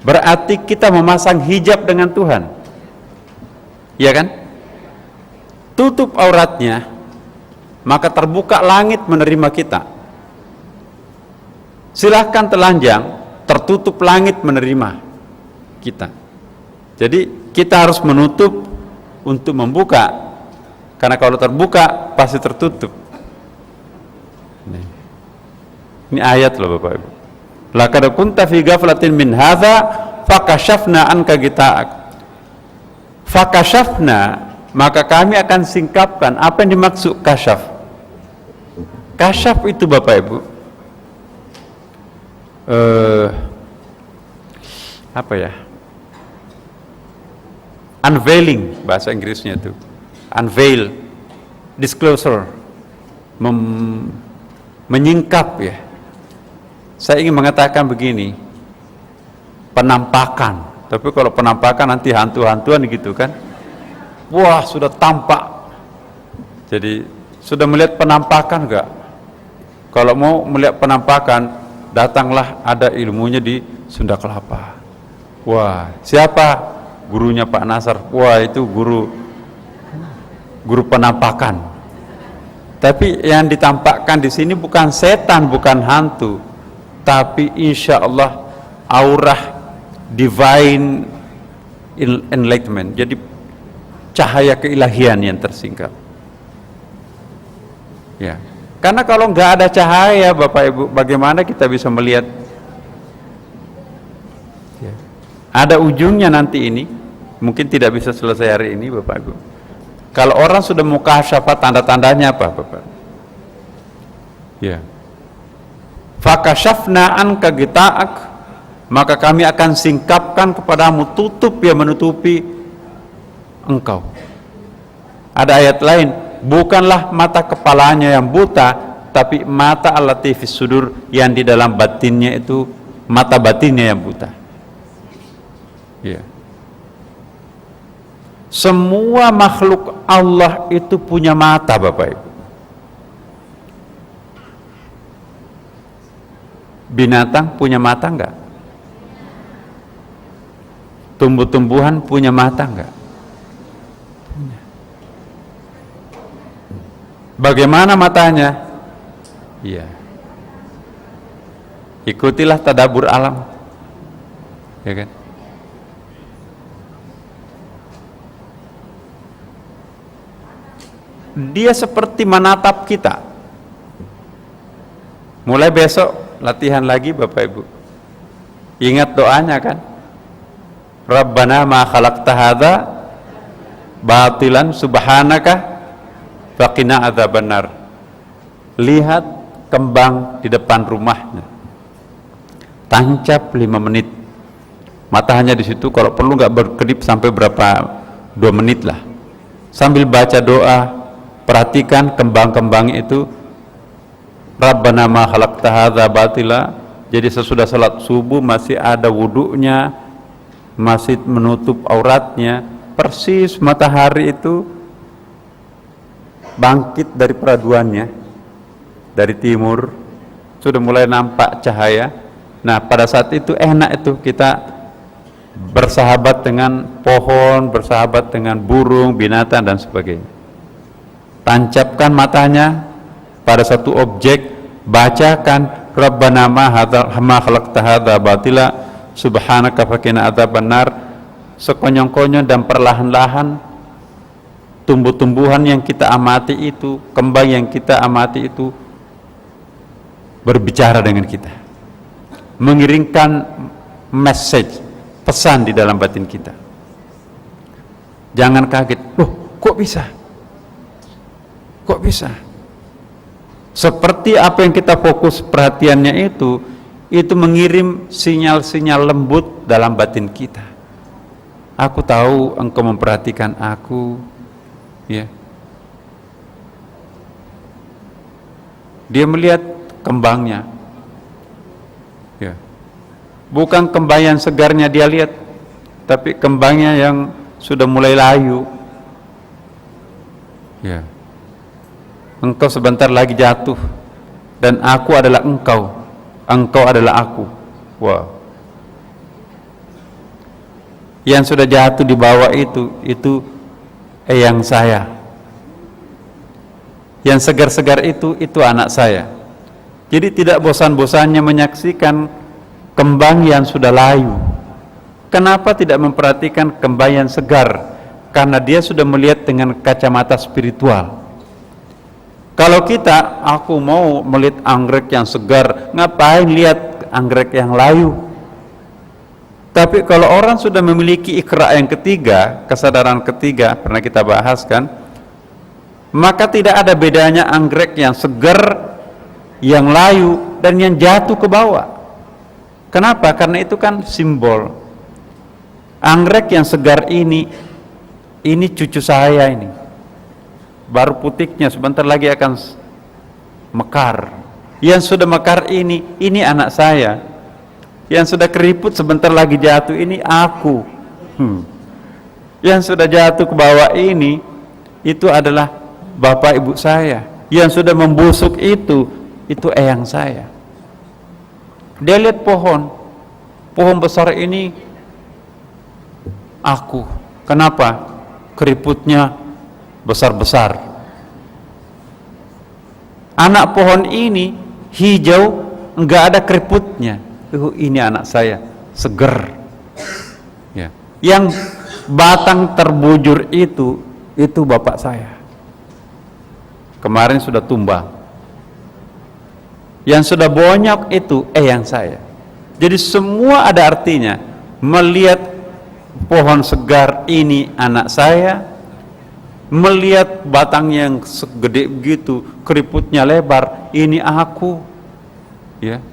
berarti kita memasang hijab dengan Tuhan, ya kan? Tutup auratnya, maka terbuka langit menerima kita. Silahkan telanjang, tertutup langit menerima kita. Jadi kita harus menutup untuk membuka, karena kalau terbuka pasti tertutup. Ini ayat loh Bapak Ibu. Laqad kunta fi ghaflatin min hadza fakashafna anka ghita'ak. Fakashafna, maka kami akan singkapkan. Apa yang dimaksud kasyaf? Kasyaf itu Bapak Ibu, apa ya? Unveiling bahasa Inggrisnya itu. Unveil, disclosure, menyingkap ya. Saya ingin mengatakan begini, penampakan. Tapi kalau penampakan nanti hantu-hantuan gitu kan. Wah, sudah tampak. Jadi sudah melihat penampakan enggak? Kalau mau melihat penampakan, datanglah, ada ilmunya di Sunda Kelapa. Wah, siapa? Gurunya Pak Nasar. Wah, itu guru penampakan. Tapi yang ditampakkan di sini bukan setan, bukan hantu, tapi insya Allah aurah divine enlightenment. Jadi cahaya keilahian yang tersingkap. Ya, karena kalau nggak ada cahaya Bapak Ibu, bagaimana kita bisa melihat? Ya. Ada ujungnya nanti ini, mungkin tidak bisa selesai hari ini Bapak Ibu. Kalau orang sudah mukasyafat, tanda-tandanya apa Bapak? Ya. Fakashafna anka ghita'ak, maka kami akan singkapkan kepadamu tutup yang menutupi engkau. Ada ayat lain, bukanlah mata kepalanya yang buta, tapi mata allati fis sudur, yang di dalam batinnya itu, mata batinnya yang buta. Ya. Semua makhluk Allah itu punya mata Bapak Ibu. Binatang punya mata enggak? Tumbuh-tumbuhan punya mata enggak? Punya. Bagaimana matanya? Iya. Ikutilah tadabbur alam. Ya kan? Dia seperti menatap kita. Mulai besok latihan lagi Bapak Ibu. Ingat doanya kan? Rabbana ma khalaqta hadza batilan subhanaka faqina adzabannar. Lihat kembang di depan rumahnya. Tancap 5 menit. Matanya di situ, kalau perlu nggak berkedip sampai berapa, 2 menit lah. Sambil baca doa, perhatikan kembang-kembang itu. Rabbana ma khalaqta hadza batila. Jadi sesudah salat subuh masih ada wudunya, masih menutup auratnya, persis matahari itu bangkit dari peraduannya dari timur, sudah mulai nampak cahaya. Nah, pada saat itu enak itu kita bersahabat dengan pohon, bersahabat dengan burung, binatang dan sebagainya. Tancapkan matanya pada satu objek, bacakan Rabbana ma khalaqta hadza batila subhanaka faqina adzabannar. Sekonyong-konyong dan perlahan-lahan tumbuh-tumbuhan yang kita amati itu, kembang yang kita amati itu berbicara dengan kita. mengirimkan message, pesan di dalam batin kita. Jangan kaget, loh kok bisa? Kok bisa? Seperti apa yang kita fokus perhatiannya itu mengirim sinyal-sinyal lembut dalam batin kita. Aku tahu engkau memperhatikan aku, ya. Dia melihat kembangnya, ya. Bukan kembang yang segarnya dia lihat, tapi kembangnya yang sudah mulai layu, ya. Engkau sebentar lagi jatuh, dan aku adalah engkau, engkau adalah aku. Wow. Yang sudah jatuh di bawah itu eyang saya. Yang segar-segar itu anak saya. Jadi tidak bosan-bosannya menyaksikan kembang yang sudah layu. Kenapa tidak memperhatikan kembang yang segar? Karena dia sudah melihat dengan kacamata spiritual. Kalau aku mau melihat anggrek yang segar, ngapain lihat anggrek yang layu? Tapi kalau orang sudah memiliki ikra yang ketiga, kesadaran ketiga, pernah kita bahas kan, maka tidak ada bedanya anggrek yang segar, yang layu, dan yang jatuh ke bawah. Kenapa? Karena itu kan simbol. Anggrek yang segar ini cucu saya ini. Baru putiknya sebentar lagi akan mekar. Yang sudah mekar ini anak saya. Yang sudah keriput sebentar lagi jatuh ini aku. Yang sudah jatuh ke bawah itu adalah bapak ibu saya. Yang sudah membusuk itu eyang saya. Dia lihat pohon besar ini aku. Kenapa? Keriputnya besar-besar. Anak pohon ini hijau, enggak ada keriputnya. Ini anak saya, seger. Ya. Yang batang terbujur itu bapak saya. Kemarin sudah tumbang. Yang sudah bonyok itu eyang saya. Jadi semua ada artinya. Melihat pohon segar ini anak saya, melihat batang yang segede begitu, keriputnya lebar, ini aku. Ya.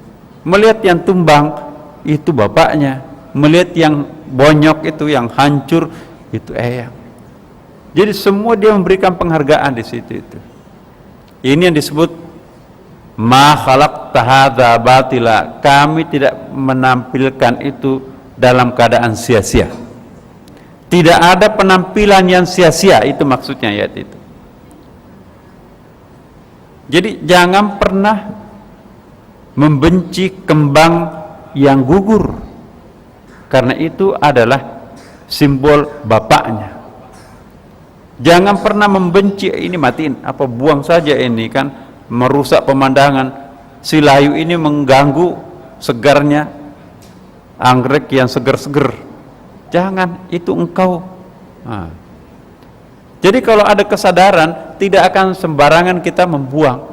Melihat yang tumbang itu bapaknya, melihat yang bonyok itu, yang hancur itu eyang. Jadi semua dia memberikan penghargaan di situ itu. Ini yang disebut ma khalaqta hadza batila. Kami tidak menampilkan itu dalam keadaan sia-sia. Tidak ada penampilan yang sia-sia, itu maksudnya ayat itu. Jadi jangan pernah membenci kembang yang gugur, karena itu adalah simbol bapaknya. Jangan pernah membenci, ini matiin, apa buang saja ini kan merusak pemandangan. Si layu ini mengganggu segarnya anggrek yang seger-seger. Jangan, itu engkau. Nah. Jadi kalau ada kesadaran, tidak akan sembarangan kita membuang.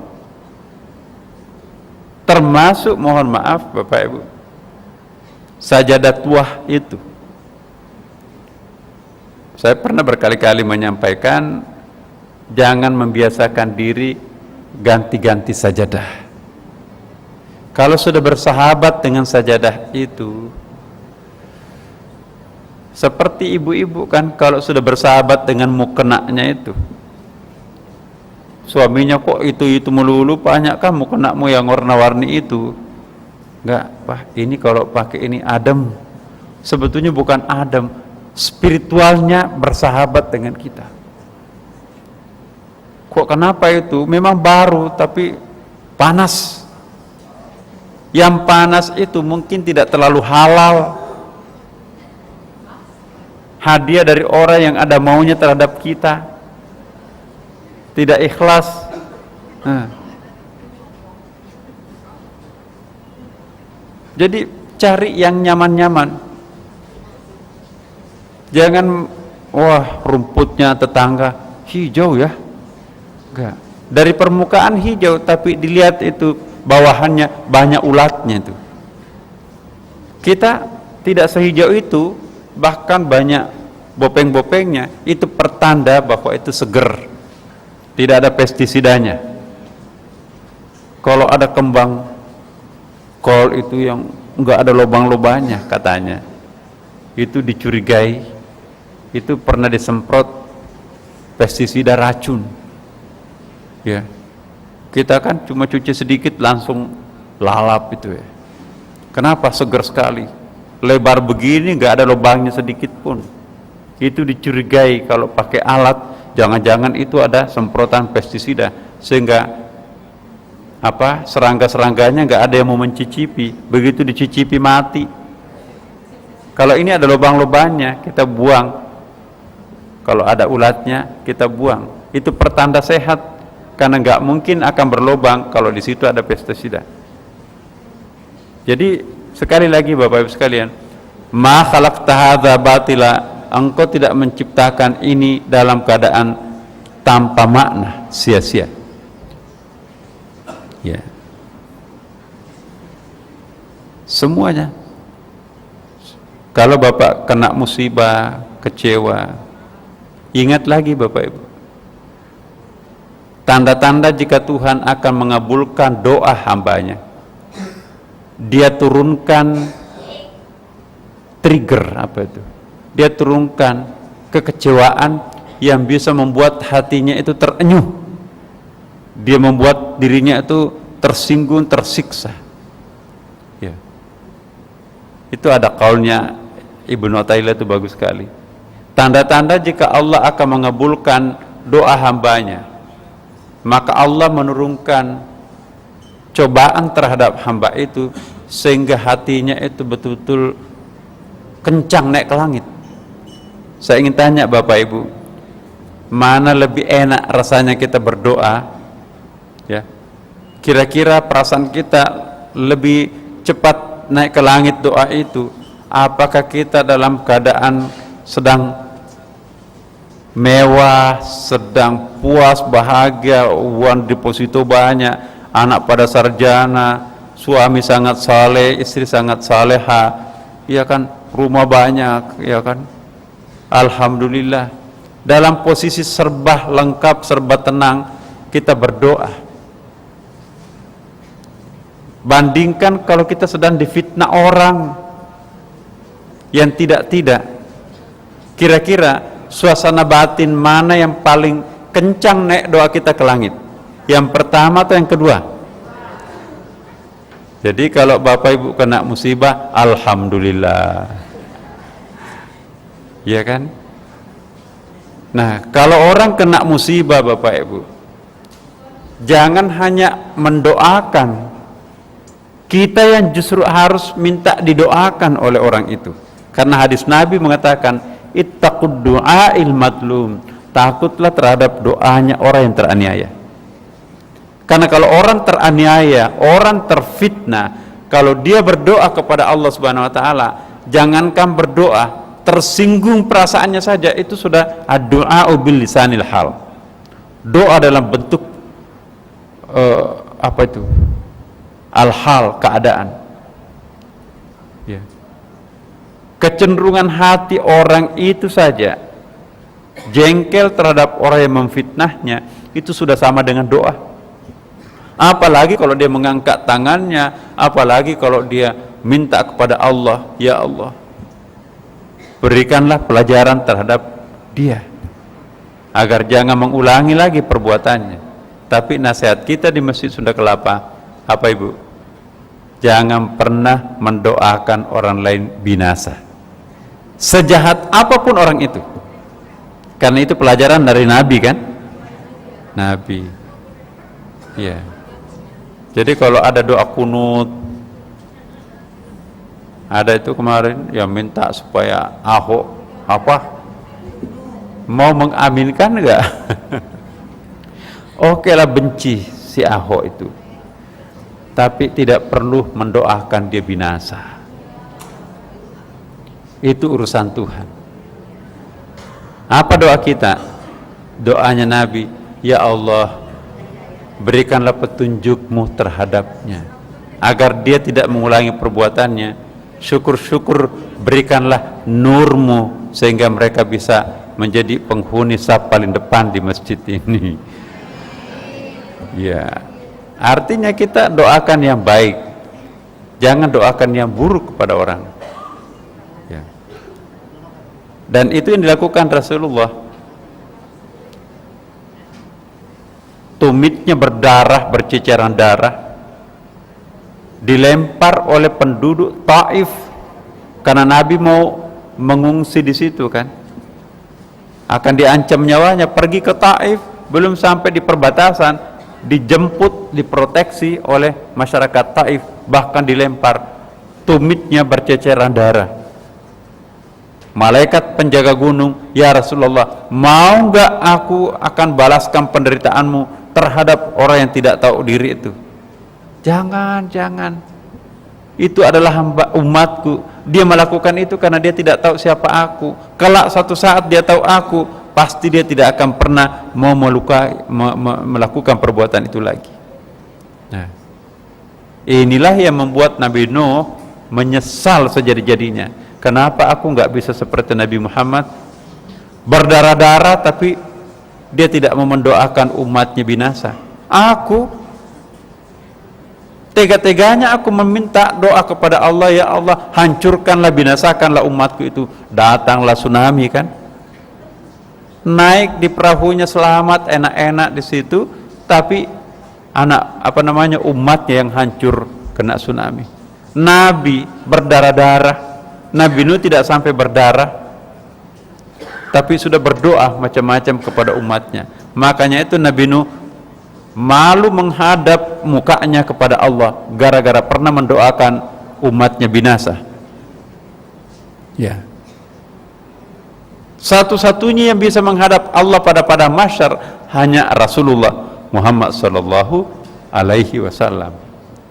Termasuk, mohon maaf Bapak Ibu, sajadah tuah itu. Saya pernah berkali-kali menyampaikan, jangan membiasakan diri ganti-ganti sajadah. Kalau sudah bersahabat dengan sajadah itu, seperti ibu-ibu kan, kalau sudah bersahabat dengan mukenaknya itu, suaminya kok itu melulu, banyak kan mukenakmu yang warna-warni itu. Enggak, Pak, ini kalau pakai ini adem. Sebetulnya bukan adem, spiritualnya bersahabat dengan kita. Kok kenapa itu? Memang baru tapi panas. Yang panas itu mungkin tidak terlalu halal. Hadiah dari orang yang ada maunya terhadap kita, tidak ikhlas. Jadi cari yang nyaman-nyaman. Jangan wah rumputnya tetangga hijau ya. Enggak. Dari permukaan hijau, tapi dilihat itu bawahannya banyak ulatnya itu. Kita tidak sehijau itu, bahkan banyak bopeng-bopengnya, itu pertanda bahwa itu seger, tidak ada pestisidanya. Kalau ada kembang kol itu yang enggak ada lubang-lubangnya katanya, itu dicurigai itu pernah disemprot pestisida racun. Ya, kita kan cuma cuci sedikit langsung lalap itu ya. Kenapa seger sekali? Lebar begini nggak ada lubangnya sedikit pun. Itu dicurigai kalau pakai alat, jangan-jangan itu ada semprotan pestisida, sehingga serangga-serangganya nggak ada yang mau mencicipi. Begitu dicicipi mati. Kalau ini ada lubang-lubangnya, kita buang. Kalau ada ulatnya, kita buang. Itu pertanda sehat, karena nggak mungkin akan berlubang kalau di situ ada pestisida. Jadi sekali lagi Bapak Ibu sekalian, ma khalaqta hadza batila, engkau tidak menciptakan ini dalam keadaan tanpa makna, sia-sia. Ya. Semuanya. Kalau Bapak kena musibah, kecewa, ingat lagi Bapak Ibu, tanda-tanda jika Tuhan akan mengabulkan doa hambanya. Dia turunkan trigger, dia turunkan kekecewaan yang bisa membuat hatinya itu terenyuh. Dia membuat dirinya itu tersinggung, tersiksa. Ya. Itu ada kaulnya Ibnu Athaillah itu bagus sekali. Tanda-tanda jika Allah akan mengabulkan doa hambanya, maka Allah menurunkan cobaan terhadap hamba itu sehingga hatinya itu betul-betul kencang naik ke langit. Saya ingin tanya Bapak Ibu, mana lebih enak rasanya kita berdoa? Ya, kira-kira perasaan kita lebih cepat naik ke langit doa itu, apakah kita dalam keadaan sedang mewah, sedang puas, bahagia, uang deposito banyak, anak pada sarjana, suami sangat saleh, istri sangat saleha, ya kan, rumah banyak, ya kan, alhamdulillah, dalam posisi serba lengkap, serba tenang, kita berdoa. Bandingkan kalau kita sedang difitnah orang yang tidak-tidak, kira-kira suasana batin mana yang paling kencang naik doa kita ke langit? Yang pertama atau yang kedua? Jadi kalau Bapak Ibu kena musibah, alhamdulillah, ya kan? Nah, kalau orang kena musibah Bapak Ibu, jangan hanya mendoakan, kita yang justru harus minta didoakan oleh orang itu. Karena hadis Nabi mengatakan, ittaqud du'ail madlum, takutlah terhadap doanya orang yang teraniaya. Karena kalau orang teraniaya, orang terfitnah, kalau dia berdoa kepada Allah Subhanahu wa taala, jangankan berdoa, tersinggung perasaannya saja itu sudah ad-du'a bil lisanil hal. Doa dalam bentuk al-hal, keadaan. Ya. Kecenderungan hati orang itu saja jengkel terhadap orang yang memfitnahnya, itu sudah sama dengan doa. Apalagi kalau dia mengangkat tangannya, apalagi kalau dia minta kepada Allah, ya Allah, berikanlah pelajaran terhadap dia agar jangan mengulangi lagi perbuatannya. Tapi nasihat kita di Masjid Sunda Kelapa, apa Ibu? Jangan pernah mendoakan orang lain binasa, sejahat apapun orang itu. Karena itu pelajaran dari Nabi kan? Nabi. Ya. Jadi kalau ada doa kunut, ada itu kemarin yang minta supaya Ahok mau mengaminkan enggak? Oke lah, benci si Ahok itu, tapi tidak perlu mendoakan dia binasa. Itu urusan Tuhan. Apa doa kita? Doanya Nabi, ya Allah, berikanlah petunjuk-Mu terhadapnya agar dia tidak mengulangi perbuatannya, syukur-syukur berikanlah nurmu sehingga mereka bisa menjadi penghuni saf paling depan di masjid ini. Ya, artinya kita doakan yang baik, jangan doakan yang buruk kepada orang. Ya. Dan itu yang dilakukan Rasulullah. Tumitnya berdarah, berceceran darah, dilempar oleh penduduk Taif karena Nabi mau mengungsi di situ kan, akan diancam nyawanya, pergi ke Taif, belum sampai di perbatasan dijemput, diproteksi oleh masyarakat Taif, bahkan dilempar, tumitnya berceceran darah. Malaikat penjaga gunung, ya Rasulullah, mau nggak aku akan balaskan penderitaanmu terhadap orang yang tidak tahu diri itu? Jangan, itu adalah hamba umatku, dia melakukan itu karena dia tidak tahu siapa aku. Kelak satu saat dia tahu aku, pasti dia tidak akan pernah mau melakukan perbuatan itu lagi. Nah, inilah yang membuat Nabi Nuh menyesal sejadi-jadinya. Kenapa aku nggak bisa seperti Nabi Muhammad, berdarah-darah tapi dia tidak mau mendoakan umatnya binasa? Aku tega-teganya aku meminta doa kepada Allah, ya Allah, hancurkanlah, binasakanlah umatku itu. Datanglah tsunami kan, naik di perahunya selamat, enak-enak di situ, tapi umatnya yang hancur kena tsunami. Nabi berdarah-darah, Nabi Nuh tidak sampai berdarah, tapi sudah berdoa macam-macam kepada umatnya. Makanya itu Nabi Nuh malu menghadap mukanya kepada Allah gara-gara pernah mendoakan umatnya binasa. Ya. Satu-satunya yang bisa menghadap Allah pada mahsyar hanya Rasulullah Muhammad sallallahu alaihi wasallam.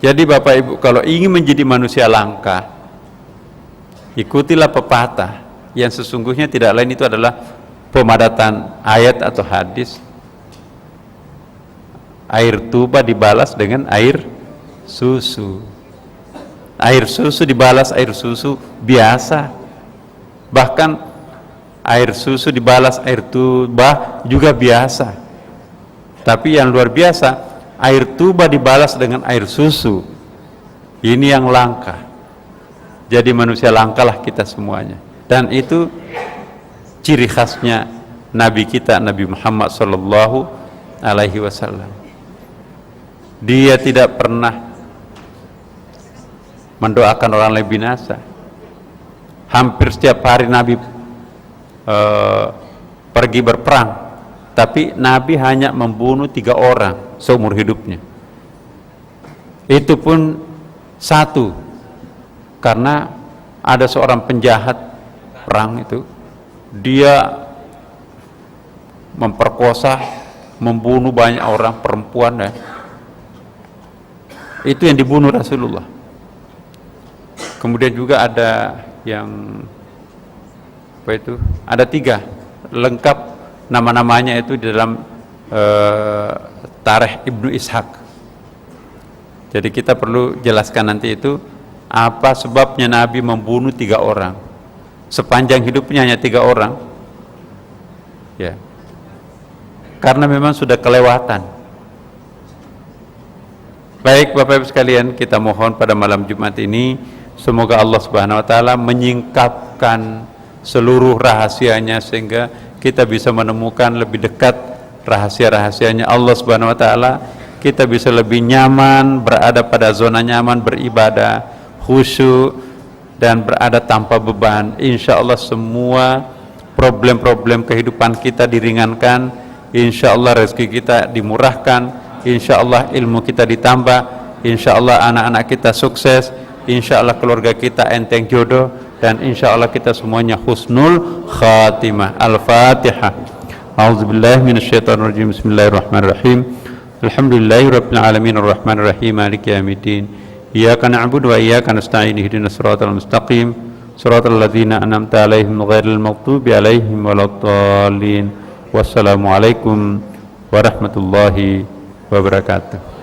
Jadi Bapak Ibu, kalau ingin menjadi manusia langka, ikutilah pepatah yang sesungguhnya tidak lain itu adalah pemadatan ayat atau hadis. Air tuba dibalas dengan air susu. Air susu dibalas air susu biasa. Bahkan air susu dibalas air tuba juga biasa. Tapi yang luar biasa, air tuba dibalas dengan air susu. Ini yang langka. Jadi manusia langkalah kita semuanya. Dan itu ciri khasnya Nabi kita, Nabi Muhammad sallallahu alaihi wasallam. Dia tidak pernah mendoakan orang lain binasa. Hampir setiap hari Nabi pergi berperang, tapi Nabi hanya membunuh 3 orang seumur hidupnya. Itu pun satu, karena ada seorang penjahat perang itu, dia memperkosa, membunuh banyak orang, perempuan ya. Itu yang dibunuh Rasulullah. Kemudian juga ada yang ada 3 lengkap nama-namanya itu di dalam Tarikh Ibnu Ishaq. Jadi kita perlu jelaskan nanti itu apa sebabnya Nabi membunuh 3 orang sepanjang hidupnya, hanya 3 orang ya, karena memang sudah kelewatan. Baik Bapak Ibu sekalian, kita mohon pada malam Jumat ini semoga Allah Subhanahu wa taala menyingkapkan seluruh rahasianya sehingga kita bisa menemukan lebih dekat rahasia-rahasianya Allah Subhanahu wa taala. Kita bisa lebih nyaman berada pada zona nyaman beribadah, khusyuk dan berada tanpa beban. Insya Allah semua problem-problem kehidupan kita diringankan, insya Allah rezeki kita dimurahkan, insya Allah ilmu kita ditambah, insya Allah anak-anak kita sukses, insya Allah keluarga kita enteng jodoh, dan insya Allah kita semuanya husnul khatimah. Al-Fatihah. A'udzubillahi minasyaitonirrajim. Bismillahirrahmanirrahim. Alhamdulillahirabbil alamin arrahmanir rahim maliki yaumiddin. Iyyaka na'budu wa iyyaka nasta'in ihdinas siratal mustaqim siratal ladzina an'amta 'alaihim ghairil maghdubi 'alaihim waladdallin. Wassalamualaikum warahmatullahi wabarakatuh.